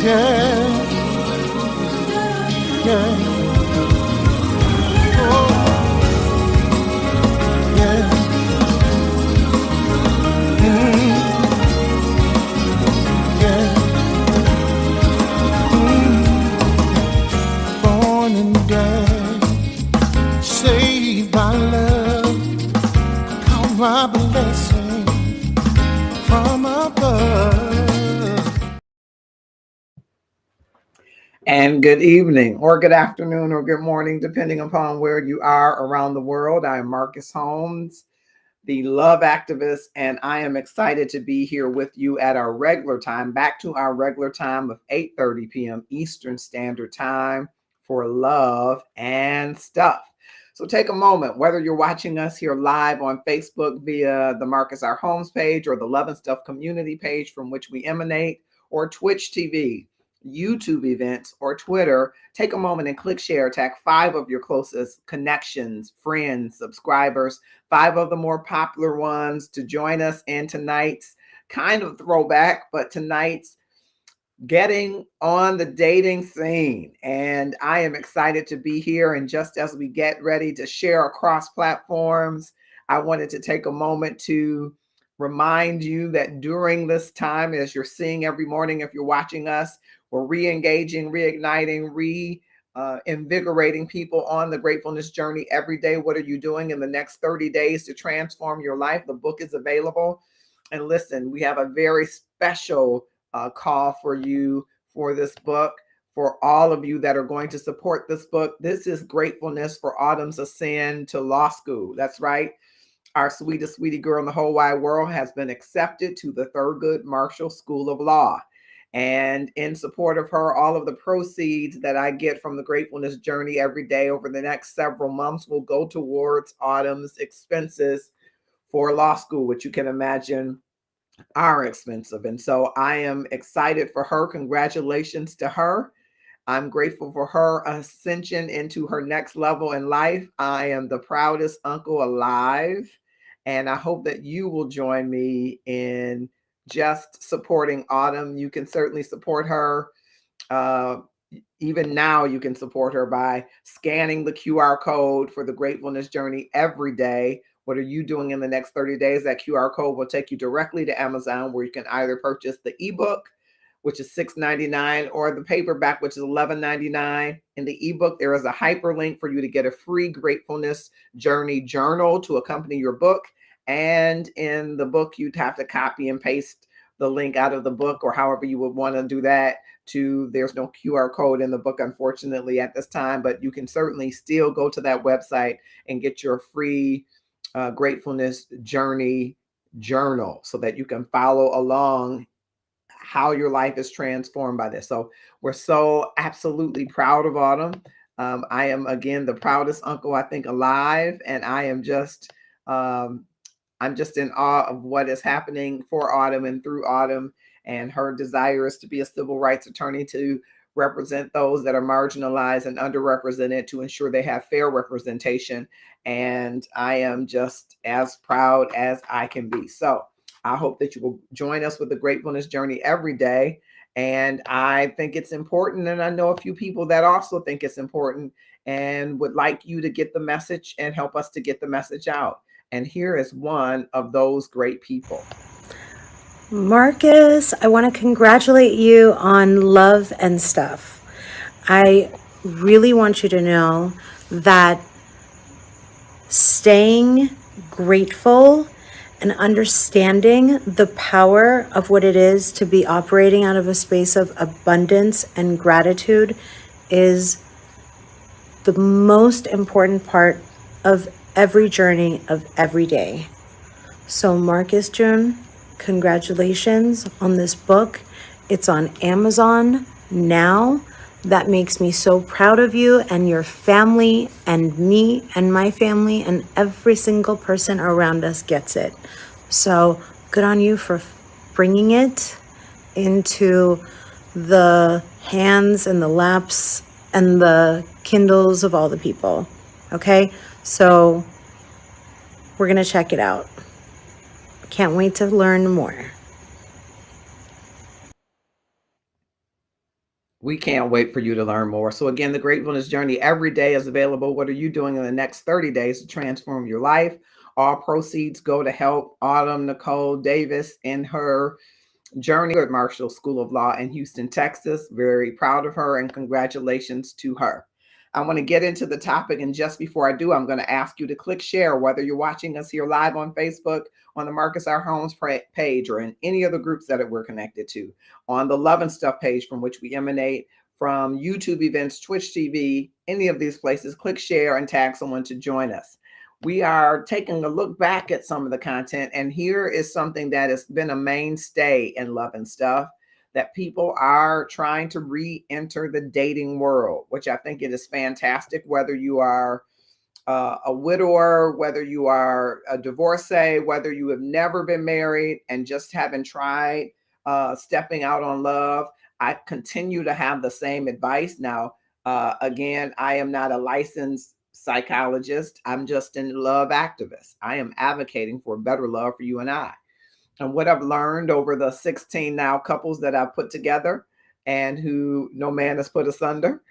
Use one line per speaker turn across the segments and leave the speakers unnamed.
Yeah, yeah, yeah. Mm, yeah. Born and bred, saved by love, count my blessing from above.
And good evening, or good afternoon, or good morning, depending upon where you are around the world. I am Marcus Holmes, the love activist, and I am excited to be here with you at our regular time, back to our regular time of 8:30 p.m. Eastern Standard Time for Love and Stuff. So take a moment, whether you're watching us here live on Facebook via the Marcus R. Holmes page or the Love and Stuff community page from which we emanate, or Twitch TV, YouTube events, or Twitter, take a moment and click share. Tag 5 of your closest connections, friends, subscribers, 5 of the more popular ones to join us in tonight's kind of throwback, but tonight's getting on the dating scene. And I am excited to be here. And just as we get ready to share across platforms, I wanted to take a moment to remind you that during this time, as you're seeing every morning, if you're watching us, we're re-engaging, reigniting, invigorating people on the gratefulness journey every day. What are you doing in the next 30 days to transform your life? The book is available. And listen, we have a very special call for you for this book. For all of you that are going to support this book, this is Gratefulness for Autumn's Ascent to Law School. That's right. Our sweetest sweetie girl in the whole wide world has been accepted to the Thurgood Marshall School of Law. And in support of her, all of the proceeds that I get from the Gratefulness Journey every day over the next several months will go towards Autumn's expenses for law school, which you can imagine are expensive. And so I am excited for her. Congratulations to her. I'm grateful for her ascension into her next level in life. I am the proudest uncle alive. And I hope that you will join me in just supporting Autumn. You can certainly support her. Uh, Even now, you can support her by scanning the QR code for the Gratefulness Journey every day. What are you doing in the next 30 days? That QR code will take you directly to Amazon, where you can either purchase the ebook, which is $6.99, or the paperback, which is $11.99. In the ebook, there is a hyperlink for you to get a free Gratefulness Journey journal to accompany your book. And in the book, you'd have to copy and paste the link out of the book, or however you would want to do that. There's no QR code in the book, unfortunately, at this time, but you can certainly still go to that website and get your free Gratefulness Journey journal so that you can follow along how your life is transformed by this. So we're so absolutely proud of Autumn. I am, again, the proudest uncle I think alive, and I'm just in awe of what is happening for Autumn and through Autumn, and her desire is to be a civil rights attorney to represent those that are marginalized and underrepresented, to ensure they have fair representation. And I am just as proud as I can be. So I hope that you will join us with the Gratefulness Journey every day. And I think it's important, and I know a few people that also think it's important and would like you to get the message and help us to get the message out. And here is one of those great people.
Marcus, I want to congratulate you on Love and Stuff. I really want you to know that staying grateful and understanding the power of what it is to be operating out of a space of abundance and gratitude is the most important part of every journey of every day. So Marcus June, congratulations on this book. It's on Amazon now. That makes me so proud of you and your family and me and my family, and every single person around us gets it. So good on you for bringing it into the hands and the laps and the Kindles of all the people. Okay, so we're going to check it out. Can't wait to learn more.
We can't wait for you to learn more. So again, the Gratefulness Journey every day is available. What are you doing in the next 30 days to transform your life? All proceeds go to help Autumn Nicole Davis in her journey at Marshall School of Law in Houston, Texas. Very proud of her and congratulations to her. I want to get into the topic, and just before I do, I'm going to ask you to click share, whether you're watching us here live on Facebook, on the Marcus R. Holmes page, or in any of the groups that we're connected to, on the Love and Stuff page from which we emanate, from YouTube events, Twitch TV, any of these places. Click share and tag someone to join us. We are taking a look back at some of the content, and here is something that has been a mainstay in Love and Stuff, that people are trying to re-enter the dating world, which I think it is fantastic, whether you are a widower, whether you are a divorcee, whether you have never been married and just haven't tried stepping out on love. I continue to have the same advice. Now, again, I am not a licensed psychologist. I'm just a love activist. I am advocating for better love for you and I. And what I've learned over the 16 now couples that I've put together and who no man has put asunder,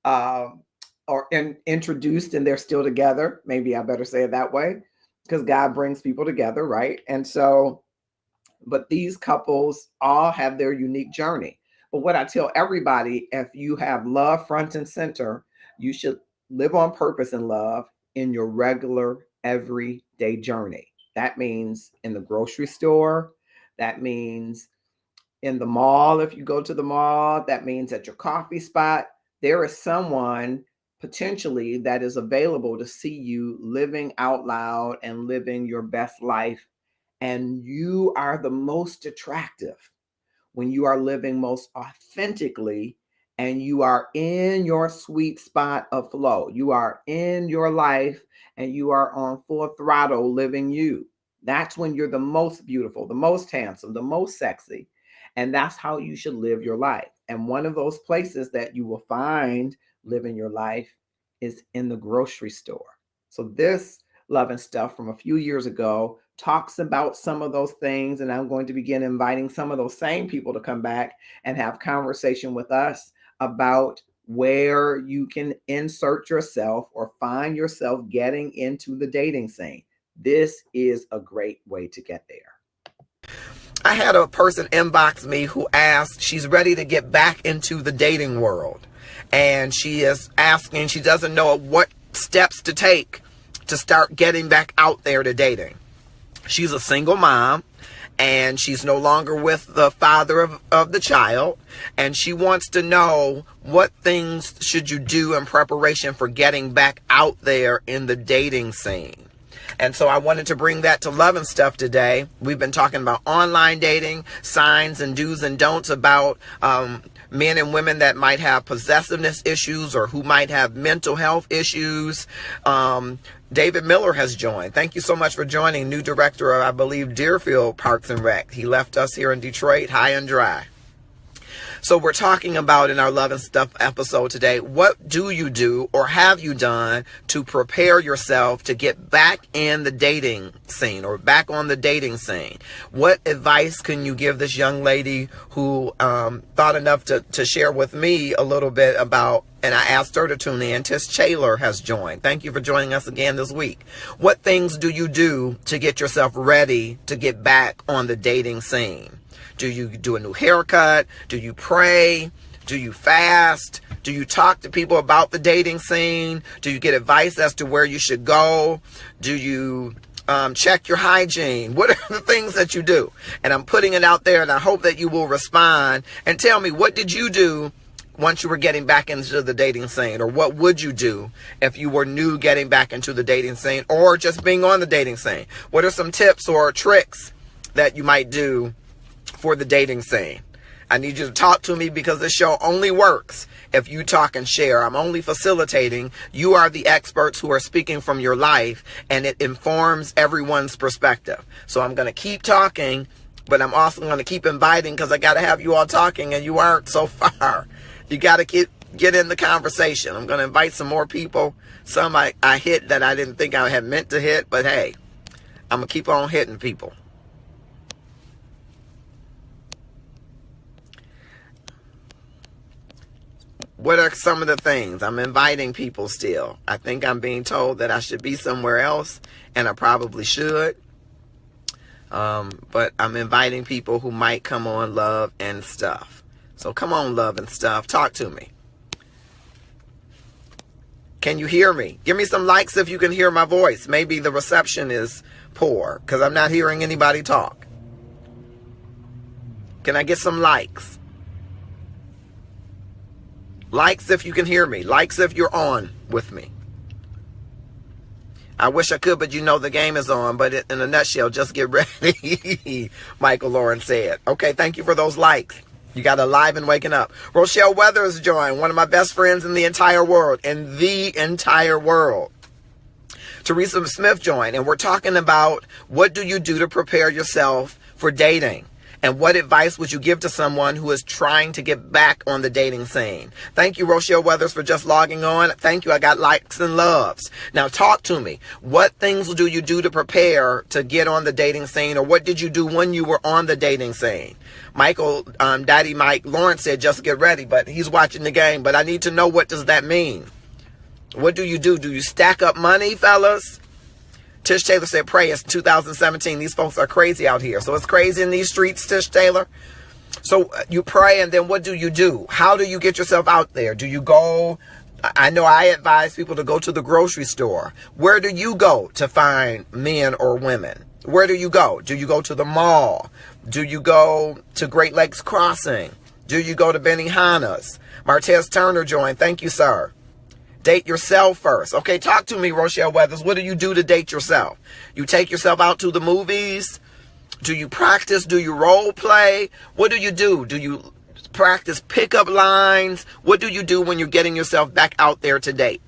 or introduced, and they're still together. Maybe I better say it that way, because God brings people together, right? And so, but these couples all have their unique journey. But what I tell everybody, if you have love front and center, you should live on purpose and love in your regular everyday journey. That means in the grocery store. That means in the mall. If you go to the mall, that means at your coffee spot. There is someone potentially that is available to see you living out loud and living your best life. And you are the most attractive when you are living most authentically and you are in your sweet spot of flow. You are in your life and you are on full throttle living you. That's when you're the most beautiful, the most handsome, the most sexy. And that's how you should live your life. And one of those places that you will find living your life is in the grocery store. So this Love and Stuff from a few years ago talks about some of those things. And I'm going to begin inviting some of those same people to come back and have conversation with us about where you can insert yourself or find yourself getting into the dating scene. This is a great way to get there. I had a person inbox me who asked, she's ready to get back into the dating world. And she is asking, she doesn't know what steps to take to start getting back out there to dating. She's a single mom and she's no longer with the father of the child. And she wants to know, what things should you do in preparation for getting back out there in the dating scene? And so I wanted to bring that to Love and Stuff today. We've been talking about online dating, signs and do's and don'ts about men and women that might have possessiveness issues or who might have mental health issues. David Miller has joined. Thank you so much for joining. New director of, I believe, Deerfield Parks and Rec. He left us here in Detroit high and dry. So we're talking about in our Love and Stuff episode today, what do you do or have you done to prepare yourself to get back in the dating scene or back on the dating scene? What advice can you give this young lady who thought enough to share with me a little bit about, and I asked her to tune in. Tish Chaler has joined. Thank you for joining us again this week. What things do you do to get yourself ready to get back on the dating scene? Do you do a new haircut? Do you pray? Do you fast? Do you talk to people about the dating scene? Do you get advice as to where you should go? Do you check your hygiene? What are the things that you do? And I'm putting it out there, and I hope that you will respond and tell me, what did you do once you were getting back into the dating scene? Or what would you do if you were new getting back into the dating scene or just being on the dating scene? What are some tips or tricks that you might do for the dating scene? I need you to talk to me, because this show only works if you talk and share. I'm only facilitating. You are the experts who are speaking from your life, and it informs everyone's perspective. So I'm going to keep talking, but I'm also going to keep inviting, because I got to have you all talking, and you aren't so far. You got to get in the conversation. I'm going to invite some more people. Some I hit that I didn't think I had meant to hit, but hey, I'm going to keep on hitting people. What are some of the things? I'm inviting people still. I think I'm being told that I should be somewhere else, and I probably should. But I'm inviting people who might come on Love and Stuff. So come on, Love and Stuff. Talk to me. Can you hear me? Give me some likes if you can hear my voice. Maybe the reception is poor because I'm not hearing anybody talk. Can I get some likes? Likes if you can hear me. Likes if you're on with me. I wish I could, but you know the game is on. But in a nutshell, just get ready, Michael Lawrence said. Okay, thank you for those likes. You got Alive and Waking Up. Rochelle Weathers joined, one of my best friends in the entire world. Teresa Smith joined, and we're talking about what do you do to prepare yourself for dating? And what advice would you give to someone who is trying to get back on the dating scene? Thank you, Rochelle Weathers, for just logging on. Thank you. I got likes and loves. Now talk to me. What things do you do to prepare to get on the dating scene? Or what did you do when you were on the dating scene? Michael, Daddy Mike Lawrence said, just get ready, but he's watching the game. But I need to know, what does that mean? What do you do? Do you stack up money, fellas? Tish Taylor said, pray. It's 2017. These folks are crazy out here. So it's crazy in these streets, Tish Taylor. So you pray, and then what do you do? How do you get yourself out there? Do you go? I know I advise people to go to the grocery store. Where do you go to find men or women? Where do you go? Do you go to the mall? Do you go to Great Lakes Crossing? Do you go to Benihana's? Martez Turner joined. Thank you, sir. Date yourself first. Okay, talk to me, Rochelle Weathers. What do you do to date yourself? You take yourself out to the movies? Do you practice? Do you role play? What do you do? Do you practice pickup lines? What do you do when you're getting yourself back out there to date?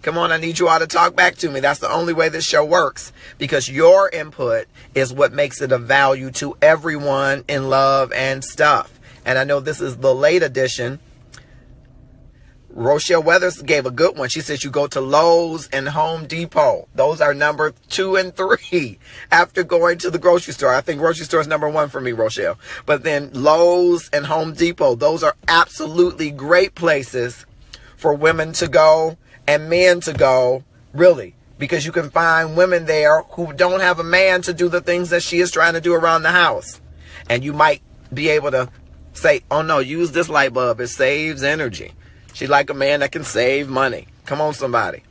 Come on, I need you all to talk back to me. That's the only way this show works, because your input is what makes it of value to everyone in Love and Stuff. And I know this is the late edition. Rochelle Weathers gave a good one. She says you go to Lowe's and Home Depot. Those are number 2 and 3 after going to the grocery store. I think grocery store is number 1 for me, Rochelle. But then Lowe's and Home Depot, those are absolutely great places for women to go and men to go, really, because you can find women there who don't have a man to do the things that she is trying to do around the house. And you might be able to say, oh no, use this light bulb. It saves energy. She'd like a man that can save money. Come on, somebody.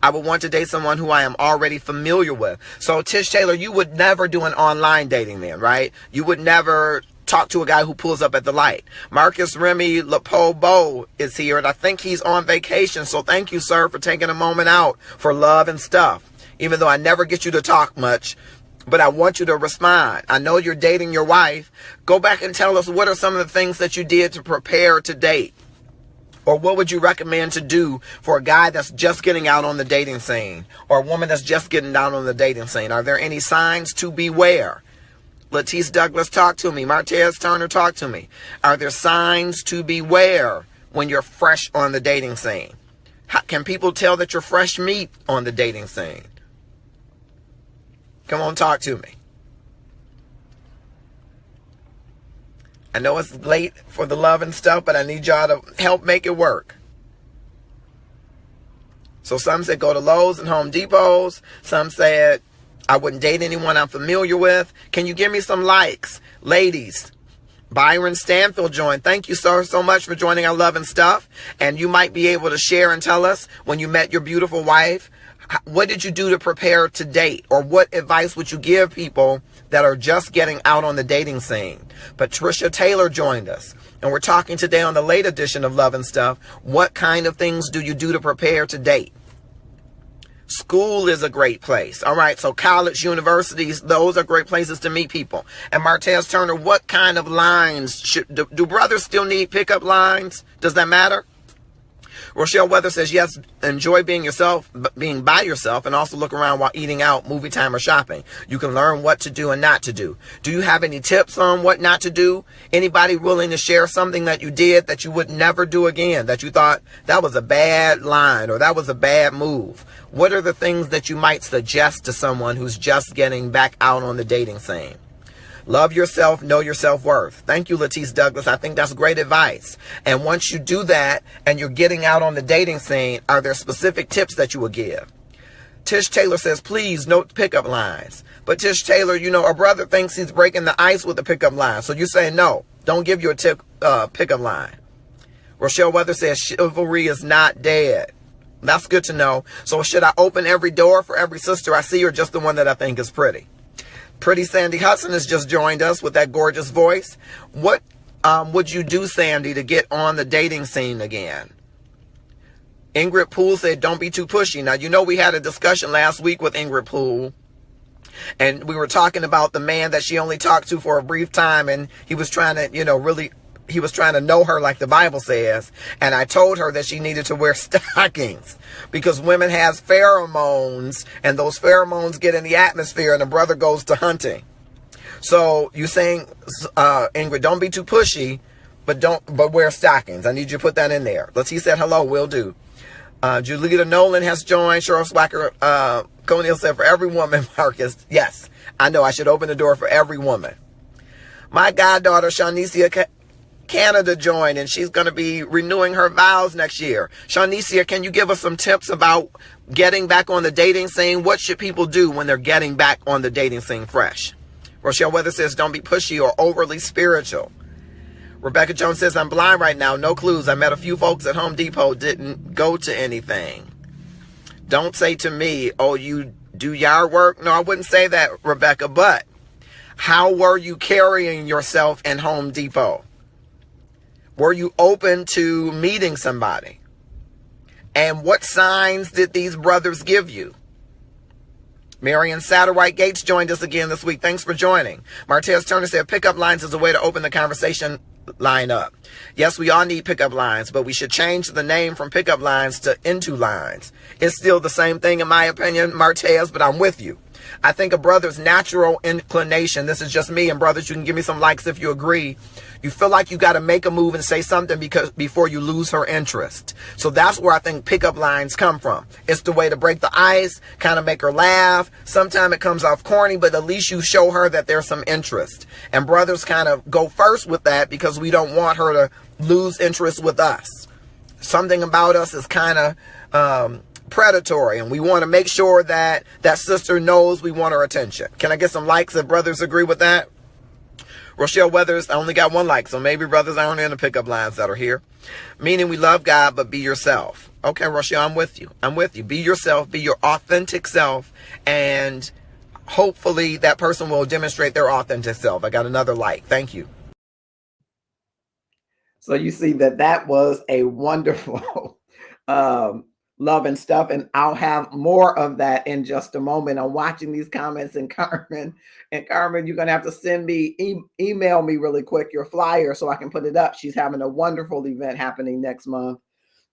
I would want to date someone who I am already familiar with. So, Tish Taylor, you would never do an online dating then, right? You would never talk to a guy who pulls up at the light. Marcus Remy Lepobo is here, and I think he's on vacation. So thank you, sir, for taking a moment out for Love and Stuff. Even though I never get you to talk much, but I want you to respond. I know you're dating your wife. Go back and tell us, what are some of the things that you did to prepare to date? Or what would you recommend to do for a guy that's just getting out on the dating scene, or a woman that's just getting down on the dating scene? Are there any signs to beware? Latice Douglas, talk to me. Martez Turner, talk to me. Are there signs to beware when you're fresh on the dating scene? How can people tell that you're fresh meat on the dating scene? Come on, talk to me. I know it's late for the Love and Stuff, but I need y'all to help make it work. So some said go to Lowe's and Home Depots. Some said I wouldn't date anyone I'm familiar with. Can you give me some likes? Ladies, Byron Stanfield joined. Thank you, sir, so much for joining our Love and Stuff. And you might be able to share and tell us, when you met your beautiful wife, what did you do to prepare to date? Or what advice would you give people that are just getting out on the dating scene? Patricia Taylor joined us, and we're talking today on the late edition of Love and Stuff. What kind of things do you do to prepare to date? School is a great place. All right, so college, universities, those are great places to meet people. And Martez Turner, what kind of lines do brothers still need pickup lines? Does that matter? Rochelle Weather says, yes, enjoy being yourself, being by yourself, and also look around while eating out, movie time, or shopping. You can learn what to do and not to do. Do you have any tips on what not to do? Anybody willing to share something that you did that you would never do again, that you thought that was a bad line or that was a bad move? What are the things that you might suggest to someone who's just getting back out on the dating scene? Love yourself, know your self-worth. Thank you, Latice Douglas. I think that's great advice. And once you do that and you're getting out on the dating scene, are there specific tips that you would give? Tish Taylor says, please note pickup lines. But Tish Taylor, you know, a brother thinks he's breaking the ice with a pickup line. So you're saying, no, don't give you a pickup line. Rochelle Weather says, chivalry is not dead. That's good to know. So should I open every door for every sister I see, or just the one that I think is pretty? Pretty Sandy Hudson has just joined us with that gorgeous voice. What would you do, Sandy, to get on the dating scene again? Ingrid Poole said, don't be too pushy. Now, you know, we had a discussion last week with Ingrid Poole, and we were talking about the man that she only talked to for a brief time, and he was trying to, you know, he was trying to know her like the Bible says. And I told her that she needed to wear stockings because women has pheromones, and those pheromones get in the atmosphere and the brother goes to hunting. So you're saying, Ingrid, don't be too pushy, but wear stockings. I need you to put that in there. Let's said, hello, will do. Julita Nolan has joined. Cheryl Swacker, Coney said, for every woman, Marcus. Yes, I know I should open the door for every woman. My goddaughter, Shanicia Canada, joined, and she's going to be renewing her vows next year. Shanicia, can you give us some tips about getting back on the dating scene? What should people do when they're getting back on the dating scene fresh? Rochelle Weather says, don't be pushy or overly spiritual. Rebecca Jones says, I'm blind right now. No clues. I met a few folks at Home Depot. Didn't go to anything. Don't say to me, oh, you do yard work? No, I wouldn't say that, Rebecca. But how were you carrying yourself in Home Depot? Were you open to meeting somebody? And what signs did these brothers give you? Marion Satterwhite Gates joined us again this week. Thanks for joining. Martez Turner said pickup lines is a way to open the conversation line up. Yes, we all need pickup lines, but we should change the name from pickup lines to into lines. It's still the same thing in my opinion, Martez, but I'm with you. I think a brother's natural inclination, this is just me, and brothers, you can give me some likes if you agree. You feel like you got to make a move and say something before you lose her interest. So that's where I think pickup lines come from. It's the way to break the ice, kind of make her laugh. Sometimes it comes off corny, but at least you show her that there's some interest. And brothers kind of go first with that because we don't want her to lose interest with us. Something about us is kind of predatory, and we want to make sure that that sister knows we want her attention. Can I get some likes if brothers agree with that? Rochelle Weathers, I only got one like, so maybe brothers aren't in the pickup lines that are here. Meaning we love God, but be yourself. Okay, Rochelle, I'm with you. I'm with you. Be yourself, be your authentic self, and hopefully that person will demonstrate their authentic self. I got another like. Thank you. So you see that was a wonderful love and stuff, and I'll have more of that in just a moment. I'm watching these comments, and Carmen, you're gonna have to send me, email me really quick your flyer so I can put it up. She's having a wonderful event happening next month,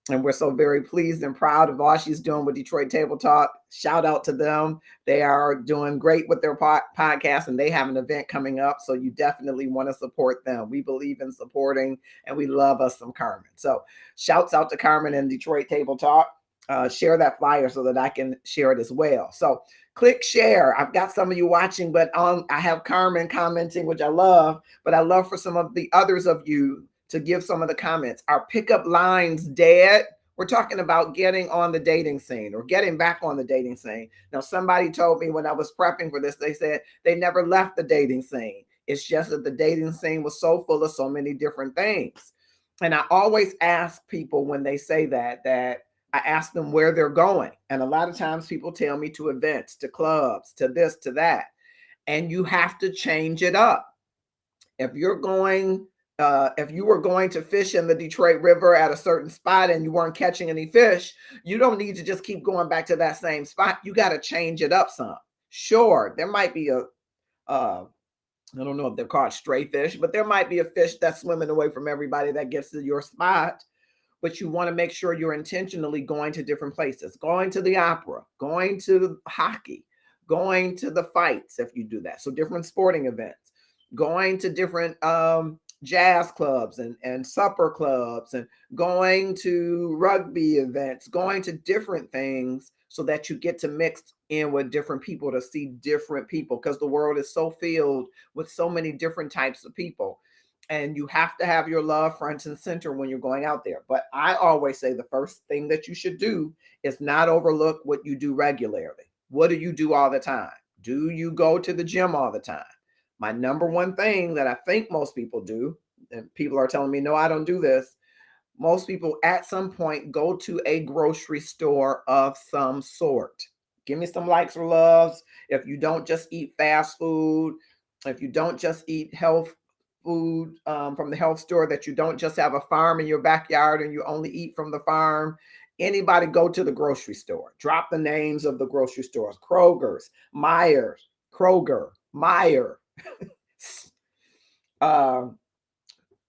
and we're so very pleased and proud of all she's doing with Detroit Table Talk. Shout out to them. They are doing great with their podcast, and they have an event coming up, so you definitely want to support them. We believe in supporting, and we love us some Carmen. So shouts out to Carmen and Detroit Table Talk. Share that flyer so that I can share it as well. So click share. I've got some of you watching, but I have Carmen commenting, which I love, but I love for some of the others of you to give some of the comments. Are pickup lines dead? We're talking about getting on the dating scene or getting back on the dating scene. Now, somebody told me when I was prepping for this, they said they never left the dating scene. It's just that the dating scene was so full of so many different things. And I always ask people when they say that I ask them where they're going. And a lot of times people tell me to events, to clubs, to this, to that. And you have to change it up. If you're going, if you were going to fish in the Detroit River at a certain spot and you weren't catching any fish, you don't need to just keep going back to that same spot. You got to change it up some. Sure, there might be I don't know if they're called stray fish, but there might be a fish that's swimming away from everybody that gets to your spot. But you want to make sure you're intentionally going to different places, going to the opera, going to hockey, going to the fights if you do that. So different sporting events, going to different jazz clubs and supper clubs, and going to rugby events, going to different things so that you get to mix in with different people to see different people, because the world is so filled with so many different types of people. And you have to have your love front and center when you're going out there. But I always say the first thing that you should do is not overlook what you do regularly. What do you do all the time? Do you go to the gym all the time? My number one thing that I think most people do, and people are telling me, no, I don't do this. Most people at some point go to a grocery store of some sort. Give me some likes or loves. If you don't just eat fast food, if you don't just eat health food from the health store, that you don't just have a farm in your backyard and you only eat from the farm. Anybody go to the grocery store, drop the names of the grocery stores: Kroger's, Myers, Kroger, Meyer,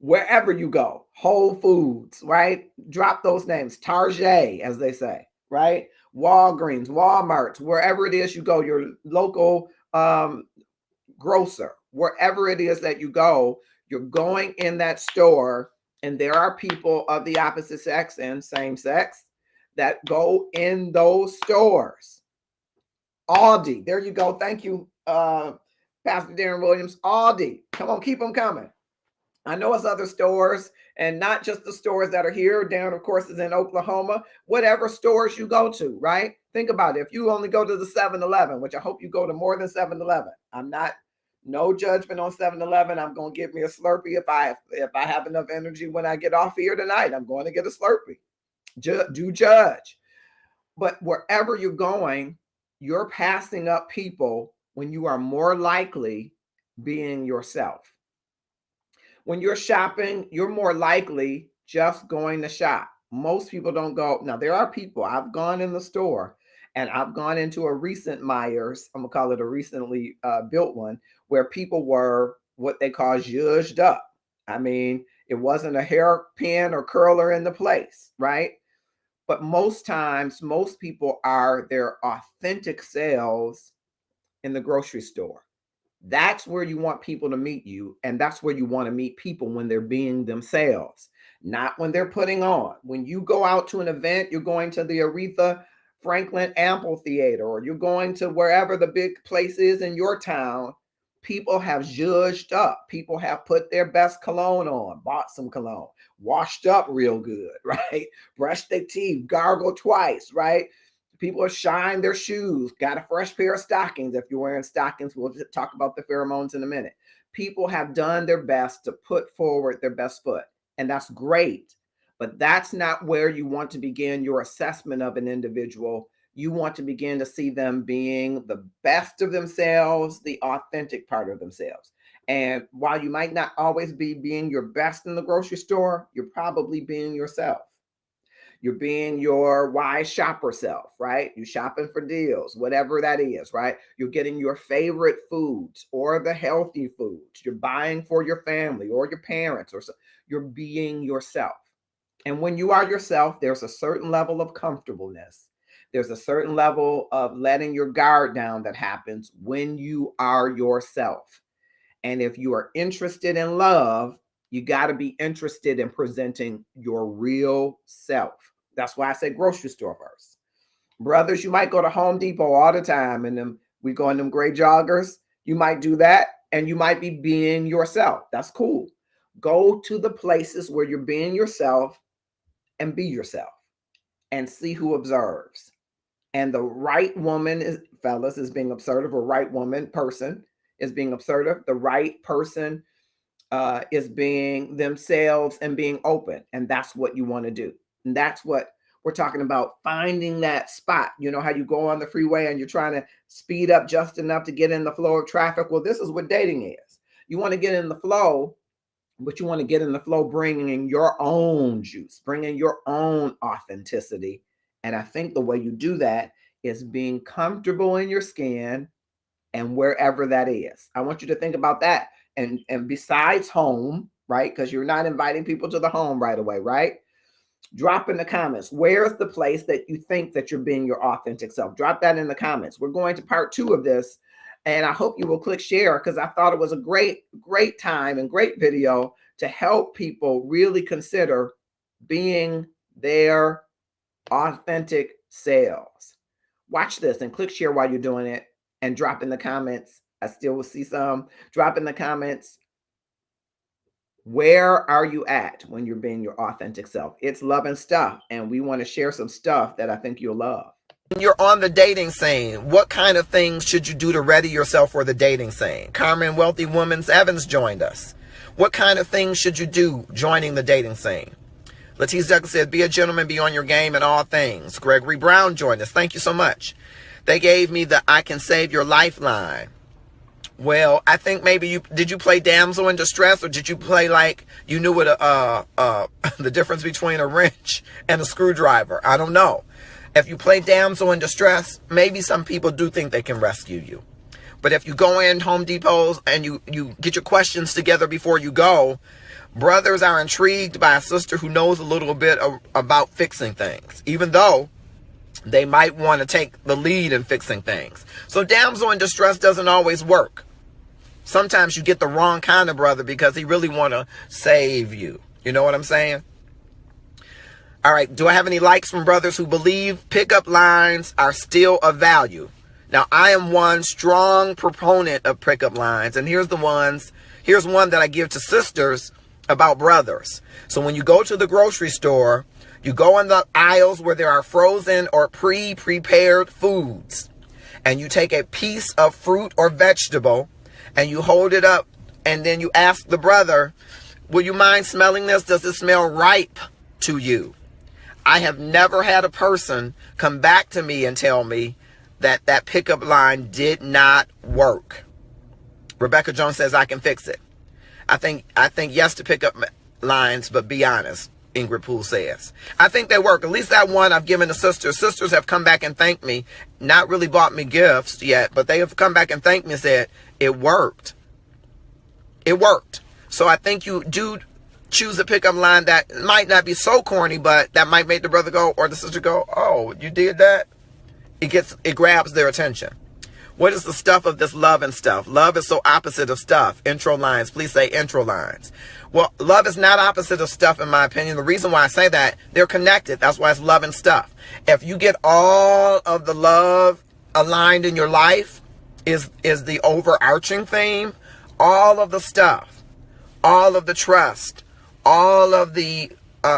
wherever you go, Whole Foods, right? Drop those names, Target, as they say, right? Walgreens, Walmart, wherever it is you go, your local grocer, wherever it is that you go, you're going in that store, and there are people of the opposite sex and same sex that go in those stores. Aldi, there you go. Thank you, Pastor Darren Williams. Aldi, come on, keep them coming. I know it's other stores, and not just the stores that are here. Darren, of course, is in Oklahoma. Whatever stores you go to, right? Think about it. If you only go to the 7-Eleven, which I hope you go to more than 7-Eleven. I'm not, no judgment on 7-Eleven. I'm going to get me a Slurpee if I have enough energy when I get off here tonight. I'm going to get a Slurpee. Do judge. But wherever you're going, you're passing up people when you are more likely being yourself. When you're shopping, you're more likely just going to shop. Most people don't go. Now, there are people, I've gone in the store, and I've gone into a recent Myers, I'm going to call it a recently built one, where people were what they call zhuzhed up. I mean, it wasn't a hairpin or curler in the place, right? But most times, most people are their authentic selves in the grocery store. That's where you want people to meet you. And that's where you want to meet people, when they're being themselves, not when they're putting on. When you go out to an event, you're going to the Aretha Franklin Amphitheater, or you're going to wherever the big place is in your town, people have zhuzhed up. People have put their best cologne on, bought some cologne, washed up real good, right? Brushed their teeth, gargled twice, right? People have shined their shoes, got a fresh pair of stockings. If you're wearing stockings, we'll talk about the pheromones in a minute. People have done their best to put forward their best foot, and that's great. But that's not where you want to begin your assessment of an individual. You want to begin to see them being the best of themselves, the authentic part of themselves. And while you might not always be being your best in the grocery store, you're probably being yourself. You're being your wise shopper self, right? You're shopping for deals, whatever that is, right? You're getting your favorite foods or the healthy foods. You're buying for your family or your parents, or so. You're being yourself. And when you are yourself, there's a certain level of comfortableness. There's a certain level of letting your guard down that happens when you are yourself. And if you are interested in love, you got to be interested in presenting your real self. That's why I say grocery store first. Brothers, you might go to Home Depot all the time, and we go in them gray joggers. You might do that, and you might be being yourself. That's cool. Go to the places where you're being yourself and be yourself, and see who observes. And the right woman is, fellas, is being observant, or right woman, person is being observant. The right person is being themselves and being open. And that's what you want to do. And that's what we're talking about, finding that spot. You know how you go on the freeway and you're trying to speed up just enough to get in the flow of traffic? Well, this is what dating is. You want to get in the flow, but you want to get in the flow bringing your own juice, bringing your own authenticity. And I think the way you do that is being comfortable in your skin, and wherever that is. I want you to think about that. And besides home, right? Because you're not inviting people to the home right away, right? Drop in the comments, where's the place that you think that you're being your authentic self? Drop that in the comments. We're going to part 2 of this, and I hope you will click share, because I thought it was a great time and great video to help people really consider being their authentic selves. Watch this and click share while you're doing it, and drop in the comments. I still will see some. Drop in the comments. Where are you at when you're being your authentic self? It's love and stuff, and we want to share some stuff that I think you'll love. When you're on the dating scene, what kind of things should you do to ready yourself for the dating scene? Carmen Wealthy Women's Evans joined us. What kind of things should you do joining the dating scene? Latice Douglas said, be a gentleman, be on your game in all things. Gregory Brown joined us. Thank you so much. They gave me the I Can Save Your Lifeline. Well, I think maybe did you play Damsel in Distress, or did you play like you knew what the difference between a wrench and a screwdriver? I don't know. If you play Damsel in Distress, maybe some people do think they can rescue you. But if you go in Home Depot's and you get your questions together before you go, brothers are intrigued by a sister who knows a little bit about fixing things, even though they might want to take the lead in fixing things. So Damsel in Distress doesn't always work. Sometimes you get the wrong kind of brother because he really want to save you. You know what I'm saying? All right. Do I have any likes from brothers who believe pickup lines are still of value? Now, I am one strong proponent of pickup lines. And here's one that I give to sisters about brothers. So when you go to the grocery store, you go in the aisles where there are frozen or pre-prepared foods. And you take a piece of fruit or vegetable and you hold it up, and then you ask the brother, will you mind smelling this? Does it smell ripe to you? I have never had a person come back to me and tell me that that pickup line did not work. Rebecca Jones says, I can fix it. I think yes to pickup lines, but be honest, Ingrid Poole says. I think they work. At least that one I've given to sisters. Sisters have come back and thanked me. Not really bought me gifts yet, but they have come back and thanked me and said, it worked. It worked. So I think you do choose a pickup line that might not be so corny, but that might make the brother go or the sister go, oh, you did that? It grabs their attention. What is the stuff of this love and stuff? Love is so opposite of stuff. Intro lines. Please say intro lines. Well, love is not opposite of stuff, in my opinion. The reason why I say that, they're connected. That's why it's love and stuff. If you get all of the love aligned in your life, is the overarching theme, all of the stuff, all of the trust, all of the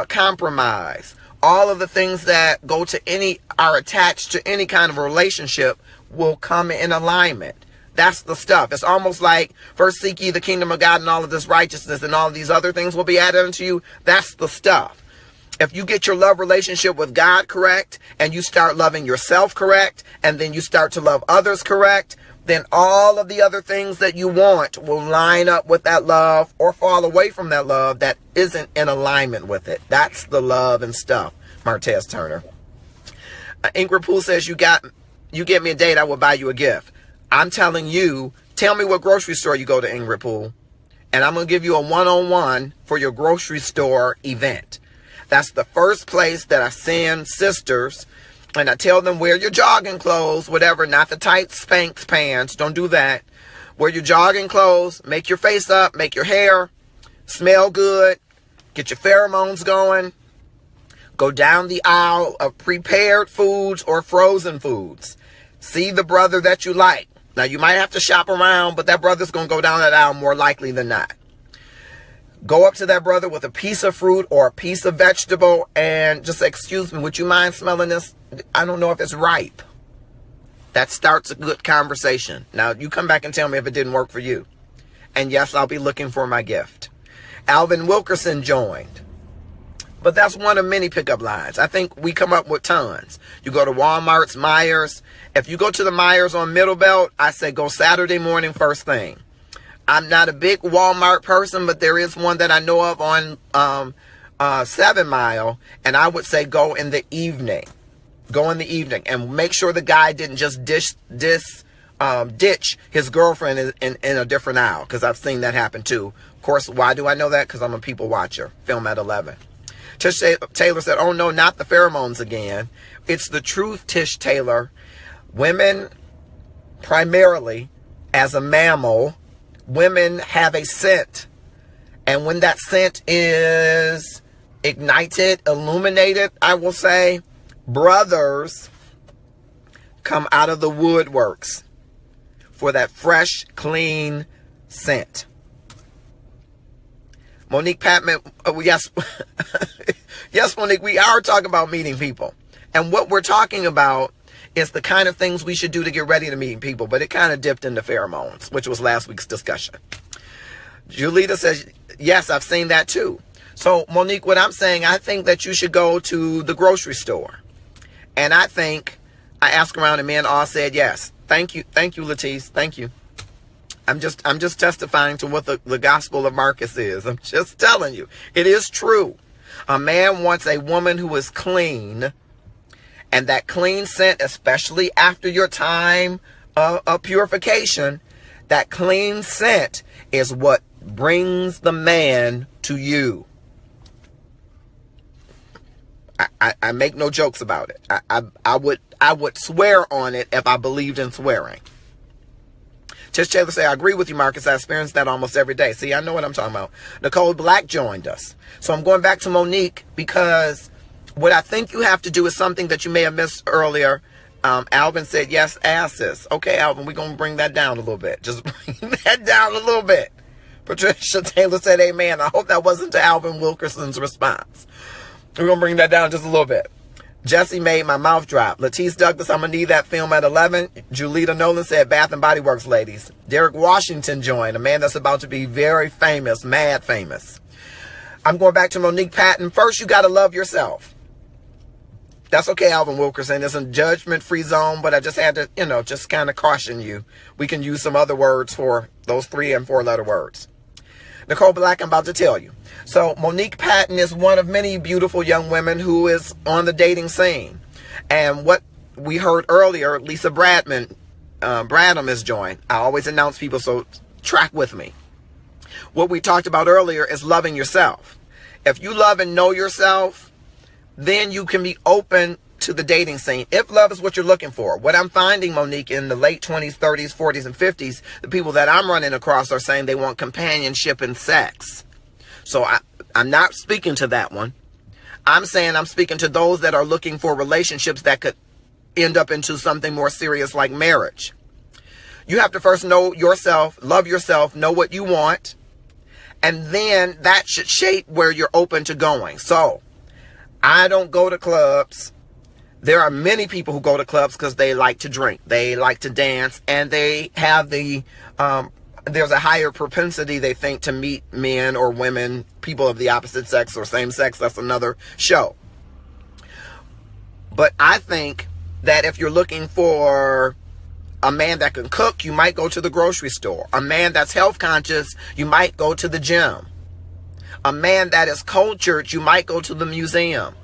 compromise, all of the things that are attached to any kind of relationship will come in alignment. That's the stuff. It's almost like first seek ye the kingdom of God and all of this righteousness and all of these other things will be added unto you. That's the stuff. If you get your love relationship with God correct and you start loving yourself correct and then you start to love others correct, then all of the other things that you want will line up with that love or fall away from that love that isn't in alignment with it. That's the love and stuff. Martez Turner. Ingrid Poole says, you get me a date, I will buy you a gift. I'm telling you, tell me what grocery store you go to, Ingrid Poole, and I'm going to give you a one-on-one for your grocery store event. That's the first place that I send sisters, and I tell them wear your jogging clothes, whatever, not the tight Spanx pants. Don't do that. Wear your jogging clothes, make your face up, make your hair, smell good, get your pheromones going. Go down the aisle of prepared foods or frozen foods. See the brother that you like. Now, you might have to shop around, but that brother's going to go down that aisle more likely than not. Go up to that brother with a piece of fruit or a piece of vegetable and just say, excuse me, would you mind smelling this? I don't know if it's ripe. That starts a good conversation. Now, you come back and tell me if it didn't work for you. And yes, I'll be looking for my gift. Alvin Wilkerson joined. But that's one of many pickup lines. I think we come up with tons. You go to Walmart's, Myers. If you go to the Myers on Middle Belt, I say go Saturday morning first thing. I'm not a big Walmart person, but there is one that I know of on 7 Mile. And I would say go in the evening. Go in the evening and make sure the guy didn't just ditch his girlfriend in a different aisle. Because I've seen that happen too. Of course, why do I know that? Because I'm a people watcher. Film at 11. Tish Taylor said, oh no, not the pheromones again. It's the truth, Tish Taylor. Women, primarily, as a mammal, women have a scent. And when that scent is ignited, illuminated, I will say, brothers come out of the woodworks for that fresh, clean scent. Monique Patman, yes, yes, Monique, we are talking about meeting people. And what we're talking about is the kind of things we should do to get ready to meet people, but it kind of dipped into pheromones, which was last week's discussion. Julita says, yes, I've seen that too. So, Monique, what I'm saying, I think that you should go to the grocery store. And I asked around and men all said yes. Thank you, Latice. Thank you. I'm just testifying to what the gospel of Marcus is. I'm just telling you. It is true. A man wants a woman who is clean. And that clean scent, especially after your time of purification, that clean scent is what brings the man to you. I make no jokes about it. I would swear on it if I believed in swearing. Tish Taylor say, I agree with you, Marcus. I experience that almost every day. See, I know what I'm talking about. Nicole Black joined us. So I'm going back to Monique because what I think you have to do is something that you may have missed earlier. Alvin said, yes, asses. Okay, Alvin, we're going to bring that down a little bit. Just bring that down a little bit. Patricia Taylor said, amen. I hope that wasn't to Alvin Wilkerson's response. We're going to bring that down just a little bit. Jesse made my mouth drop. Latice Douglas, I'm going to need that film at 11. Julita Nolan said, Bath and Body Works, ladies. Derek Washington joined, a man that's about to be very famous, mad famous. I'm going back to Monique Patton. First, you got to love yourself. That's okay, Alvin Wilkerson. It's a judgment-free zone, but I just had to, just kind of caution you. We can use some other words for those 3 and 4 letter words. Nicole Black, I'm about to tell you. So Monique Patton is one of many beautiful young women who is on the dating scene. And what we heard earlier, Lisa Bradham has joined. I always announce people, so track with me. What we talked about earlier is loving yourself. If you love and know yourself, then you can be open to the dating scene. If love is what you're looking for. What I'm finding, Monique, in the late 20s, 30s, 40s, and 50s, the people that I'm running across are saying they want companionship and sex. So I'm not speaking to that one. I'm saying I'm speaking to those that are looking for relationships that could end up into something more serious like marriage. You have to first know yourself, love yourself, know what you want, and then that should shape where you're open to going. So I don't go to clubs. There are many people who go to clubs because they like to drink, they like to dance, and they have there's a higher propensity, they think, to meet men or women, people of the opposite sex or same sex. That's another show. But I think that if you're looking for a man that can cook, you might go to the grocery store. A man that's health conscious, you might go to the gym. A man that is cultured, you might go to the museum.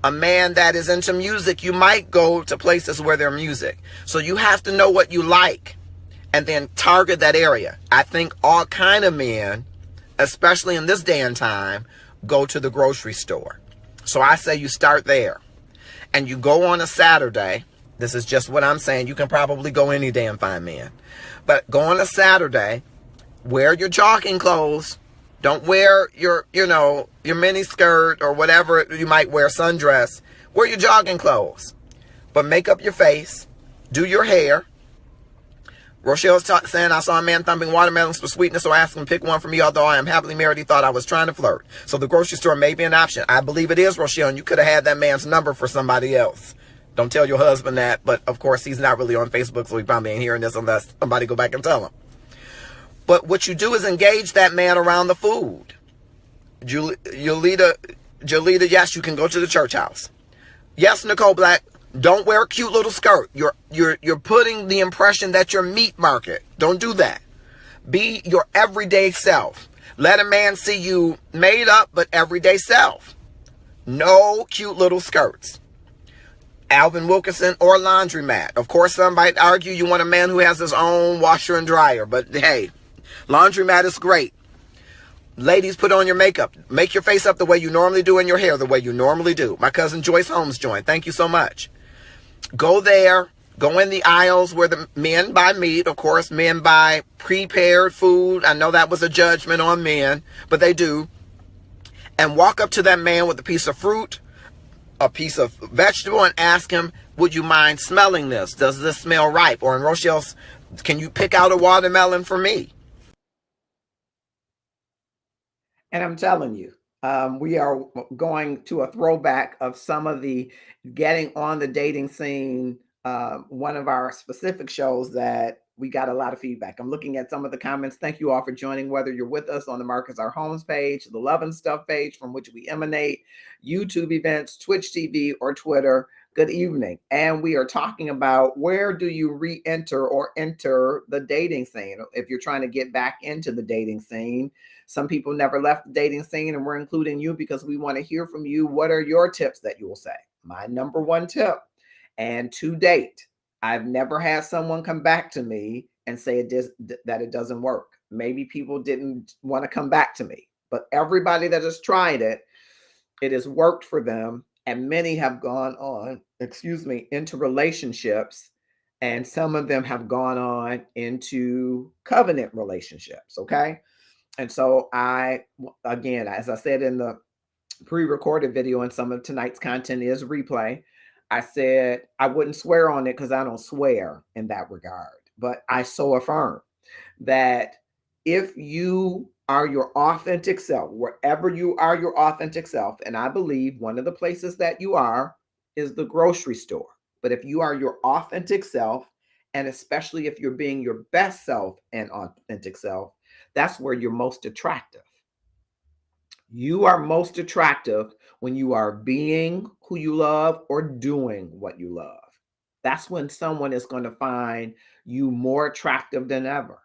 A man that is into music, you might go to places where there's music. So you have to know what you like and then target that area. I think all kind of men, especially in this day and time, go to the grocery store. So I say you start there. And you go on a Saturday. This is just what I'm saying. You can probably go any day and find men. But go on a Saturday, wear your jogging clothes. Don't wear your mini skirt or whatever you might wear, sundress. Wear your jogging clothes. But make up your face. Do your hair. Rochelle's saying, I saw a man thumping watermelons for sweetness, so I asked him to pick one for me, although I am happily married. He thought I was trying to flirt. So the grocery store may be an option. I believe it is, Rochelle, and you could have had that man's number for somebody else. Don't tell your husband that, but of course he's not really on Facebook, so he probably ain't hearing this unless somebody go back and tell him. But what you do is engage that man around the food. Jolita, yes, you can go to the church house. Yes, Nicole Black, don't wear a cute little skirt. You're putting the impression that you're meat market. Don't do that. Be your everyday self. Let a man see you made up but everyday self. No cute little skirts. Alvin Wilkerson or laundromat. Of course, some might argue you want a man who has his own washer and dryer, but hey, laundromat is great. Ladies, put on your makeup. Make your face up the way you normally do and your hair the way you normally do. My cousin Joyce Holmes joined. Thank you so much. Go there. Go in the aisles where the men buy meat. Of course, men buy prepared food. I know that was a judgment on men, but they do. And walk up to that man with a piece of fruit, a piece of vegetable, and ask him, would you mind smelling this? Does this smell ripe? Or in Rochelle's, can you pick out a watermelon for me? And I'm telling you, we are going to a throwback of some of the getting on the dating scene. One of our specific shows that we got a lot of feedback. I'm looking at some of the comments. Thank you all for joining, whether you're with us on the Marcus Our Homes page, the Love and Stuff page from which we emanate, YouTube events, Twitch TV, or Twitter. Good evening. And we are talking about, where do you re-enter or enter the dating scene? If you're trying to get back into the dating scene, some people never left the dating scene, and we're including you because we want to hear from you. What are your tips that you will say? My number one tip, and to date, I've never had someone come back to me and say that it doesn't work. Maybe people didn't want to come back to me, but everybody that has tried it, it has worked for them. And many have gone on, into relationships. And some of them have gone on into covenant relationships. Okay. And so again, as I said in the pre-recorded video, and some of tonight's content is replay, I said I wouldn't swear on it because I don't swear in that regard. But I so affirm that if you are your authentic self, wherever you are your authentic self, and I believe one of the places that you are is the grocery store. But if you are your authentic self, and especially if you're being your best self and authentic self, that's where you're most attractive. You are most attractive when you are being who you love or doing what you love. That's when someone is going to find you more attractive than ever.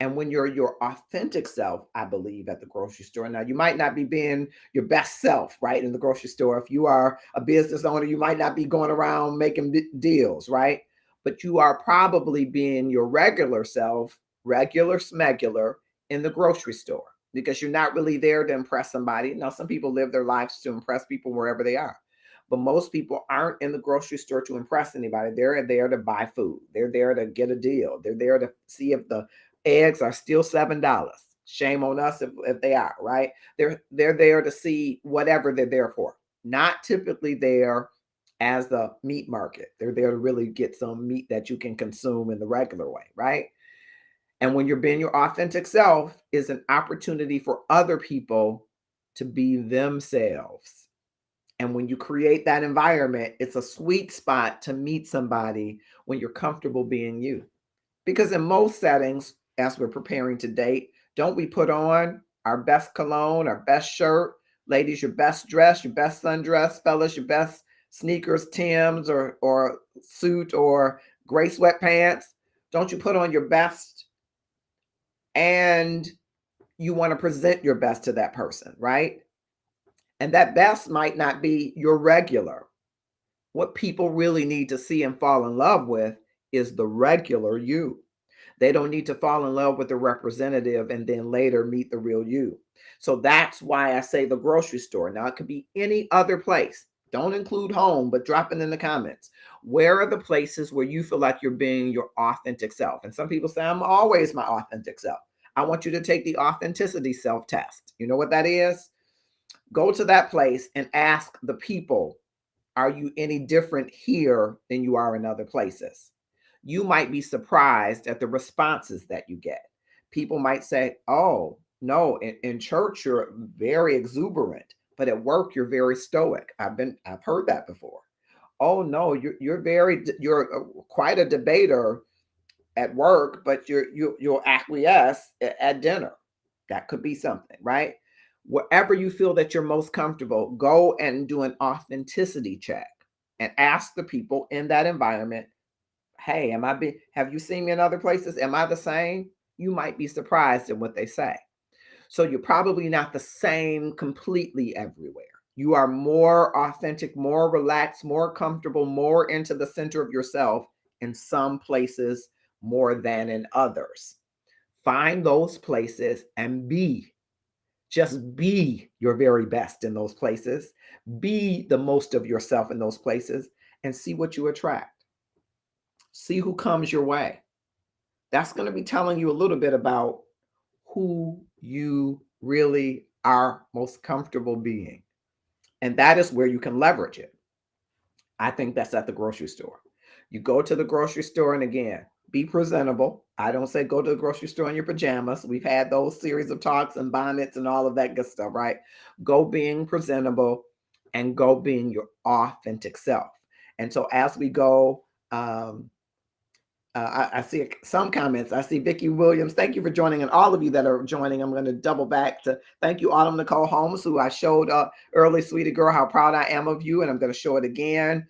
And when you're your authentic self, I believe, at the grocery store. Now, you might not be being your best self, right, in the grocery store. If you are a business owner, you might not be going around making deals, right? But you are probably being your regular self, regular smegular, in the grocery store, because you're not really there to impress somebody. Now, some people live their lives to impress people wherever they are. But most people aren't in the grocery store to impress anybody. They're there to buy food. They're there to get a deal. They're there to see if the eggs are still $7. Shame on us if they are, right? They're there to see whatever they're there for. Not typically there as the meat market. They're there to really get some meat that you can consume in the regular way, right? And when you're being your authentic self, is an opportunity for other people to be themselves. And when you create that environment, it's a sweet spot to meet somebody when you're comfortable being you. Because in most settings, as we're preparing to date, don't we put on our best cologne, our best shirt, ladies, your best dress, your best sundress, fellas, your best sneakers, Timbs, or suit, or gray sweatpants? Don't you put on your best? And you want to present your best to that person, right? And that best might not be your regular. What people really need to see and fall in love with is the regular you. They don't need to fall in love with the representative and then later meet the real you. So that's why I say the grocery store. Now, it could be any other place. Don't include home, but drop it in the comments. Where are the places where you feel like you're being your authentic self? And some people say, I'm always my authentic self. I want you to take the authenticity self-test. You know what that is? Go to that place and ask the people, are you any different here than you are in other places? You might be surprised at the responses that you get. People might say, oh, no, in church, you're very exuberant, but at work, you're very stoic. I've heard that before. Oh, no, you're quite a debater at work, but you'll acquiesce at dinner. That could be something, right? Wherever you feel that you're most comfortable, go and do an authenticity check and ask the people in that environment, hey, have you seen me in other places? Am I the same? You might be surprised at what they say. So you're probably not the same completely everywhere. You are more authentic, more relaxed, more comfortable, more into the center of yourself in some places more than in others. Find those places and just be your very best in those places. Be the most of yourself in those places and see what you attract. See who comes your way. That's going to be telling you a little bit about who you really are most comfortable being. And that is where you can leverage it. I think that's at the grocery store. You go to the grocery store, and again, be presentable. I don't say go to the grocery store in your pajamas. We've had those series of talks and bonnets and all of that good stuff, right? Go being presentable and go being your authentic self. And so as we go, I see some comments. I see Vicki Williams. Thank you for joining, and all of you that are joining. I'm going to double back to thank you, Autumn Nicole Holmes, who I showed early, sweetie girl, how proud I am of you, and I'm going to show it again.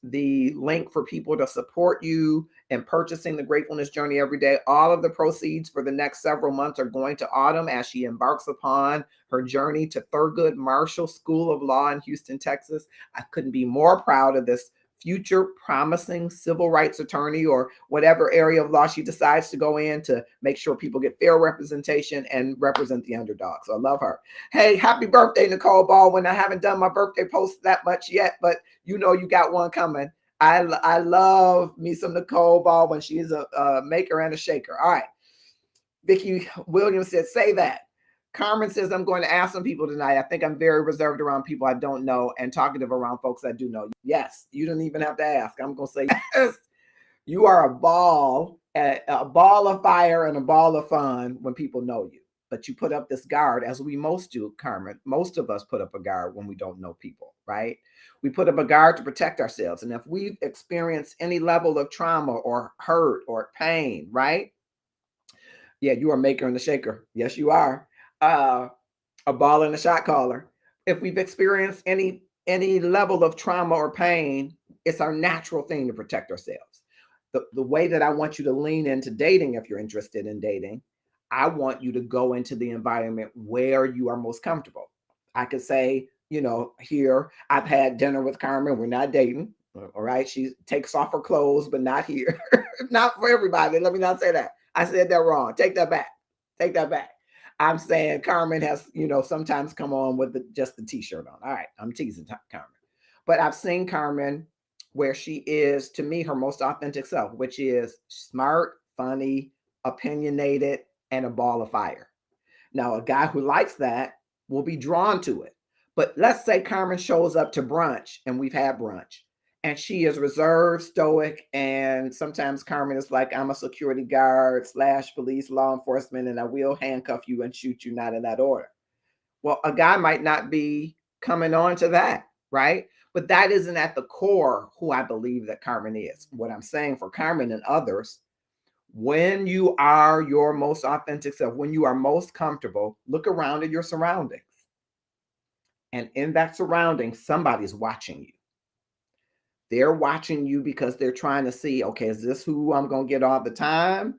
The link for people to support you in purchasing the Gratefulness Journey every day. All of the proceeds for the next several months are going to Autumn as she embarks upon her journey to Thurgood Marshall School of Law in Houston, Texas. I couldn't be more proud of this future promising civil rights attorney, or whatever area of law she decides to go in, to make sure people get fair representation and represent the underdog. So I love her. Hey, happy birthday, Nicole Baldwin. I haven't done my birthday post that much yet, but you know you got one coming. I love me some Nicole Baldwin. She is a maker and a shaker. All right. Vicki Williams said, say that. Carmen says, I'm going to ask some people tonight. I think I'm very reserved around people I don't know and talkative around folks I do know. Yes, you don't even have to ask. I'm going to say yes. You are a ball of fire and a ball of fun when people know you. But you put up this guard, as we most do, Carmen. Most of us put up a guard when we don't know people, right? We put up a guard to protect ourselves. And if we've experienced any level of trauma or hurt or pain, right? Yeah, you are a maker and a shaker. Yes, you are. A ball and a shot caller. If we've experienced any level of trauma or pain, it's our natural thing to protect ourselves. The way that I want you to lean into dating, if you're interested in dating, I want you to go into the environment where you are most comfortable. I could say, here, I've had dinner with Carmen. We're not dating. All right. She takes off her clothes, but not here. Not for everybody. Let me not say that. I said that wrong. Take that back. Take that back. I'm saying Carmen has, sometimes come on with just the t-shirt on. All right, I'm teasing Carmen. But I've seen Carmen where she is, to me, her most authentic self, which is smart, funny, opinionated, and a ball of fire. Now, a guy who likes that will be drawn to it. But let's say Carmen shows up to brunch, and we've had brunch, and she is reserved, stoic, and sometimes Carmen is like, I'm a security guard / police, law enforcement, and I will handcuff you and shoot you, not in that order. Well, a guy might not be coming on to that, right? But that isn't at the core who I believe that Carmen is. What I'm saying for Carmen and others, when you are your most authentic self, when you are most comfortable, look around at your surroundings. And in that surrounding, somebody's watching you. They're watching you because they're trying to see, okay, is this who I'm going to get all the time?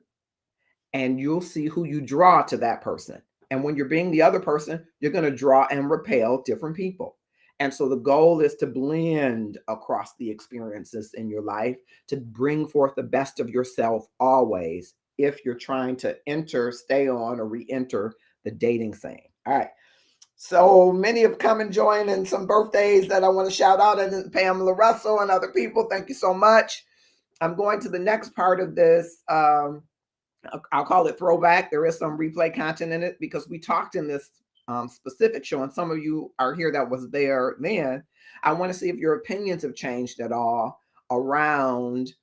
And you'll see who you draw to that person. And when you're being the other person, you're going to draw and repel different people. And so the goal is to blend across the experiences in your life, to bring forth the best of yourself always, if you're trying to enter, stay on, or re-enter the dating scene. All right. So many have come and joined, and some birthdays that I want to shout out, and Pamela Russell and other people. Thank you so much. I'm going to the next part of this. I'll call it throwback. There is some replay content in it because we talked in this specific show, and some of you are here that was there then. I want to see if your opinions have changed at all around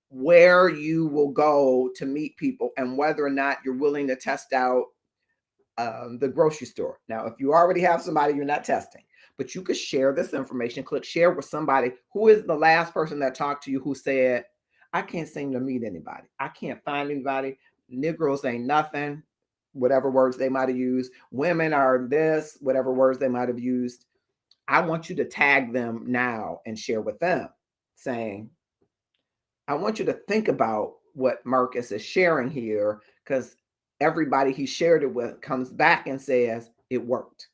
where you will go to meet people and whether or not you're willing to test out the grocery store. Now, if you already have somebody, you're not testing, but you could share this information. Click share with somebody. Who is the last person that talked to you who said, I can't seem to meet anybody. I can't find anybody. Negroes ain't nothing, whatever words they might have used. Women are this, whatever words they might have used. I want you to tag them now and share with them, saying, I want you to think about what Marcus is sharing here, because everybody he shared it with comes back and says it worked.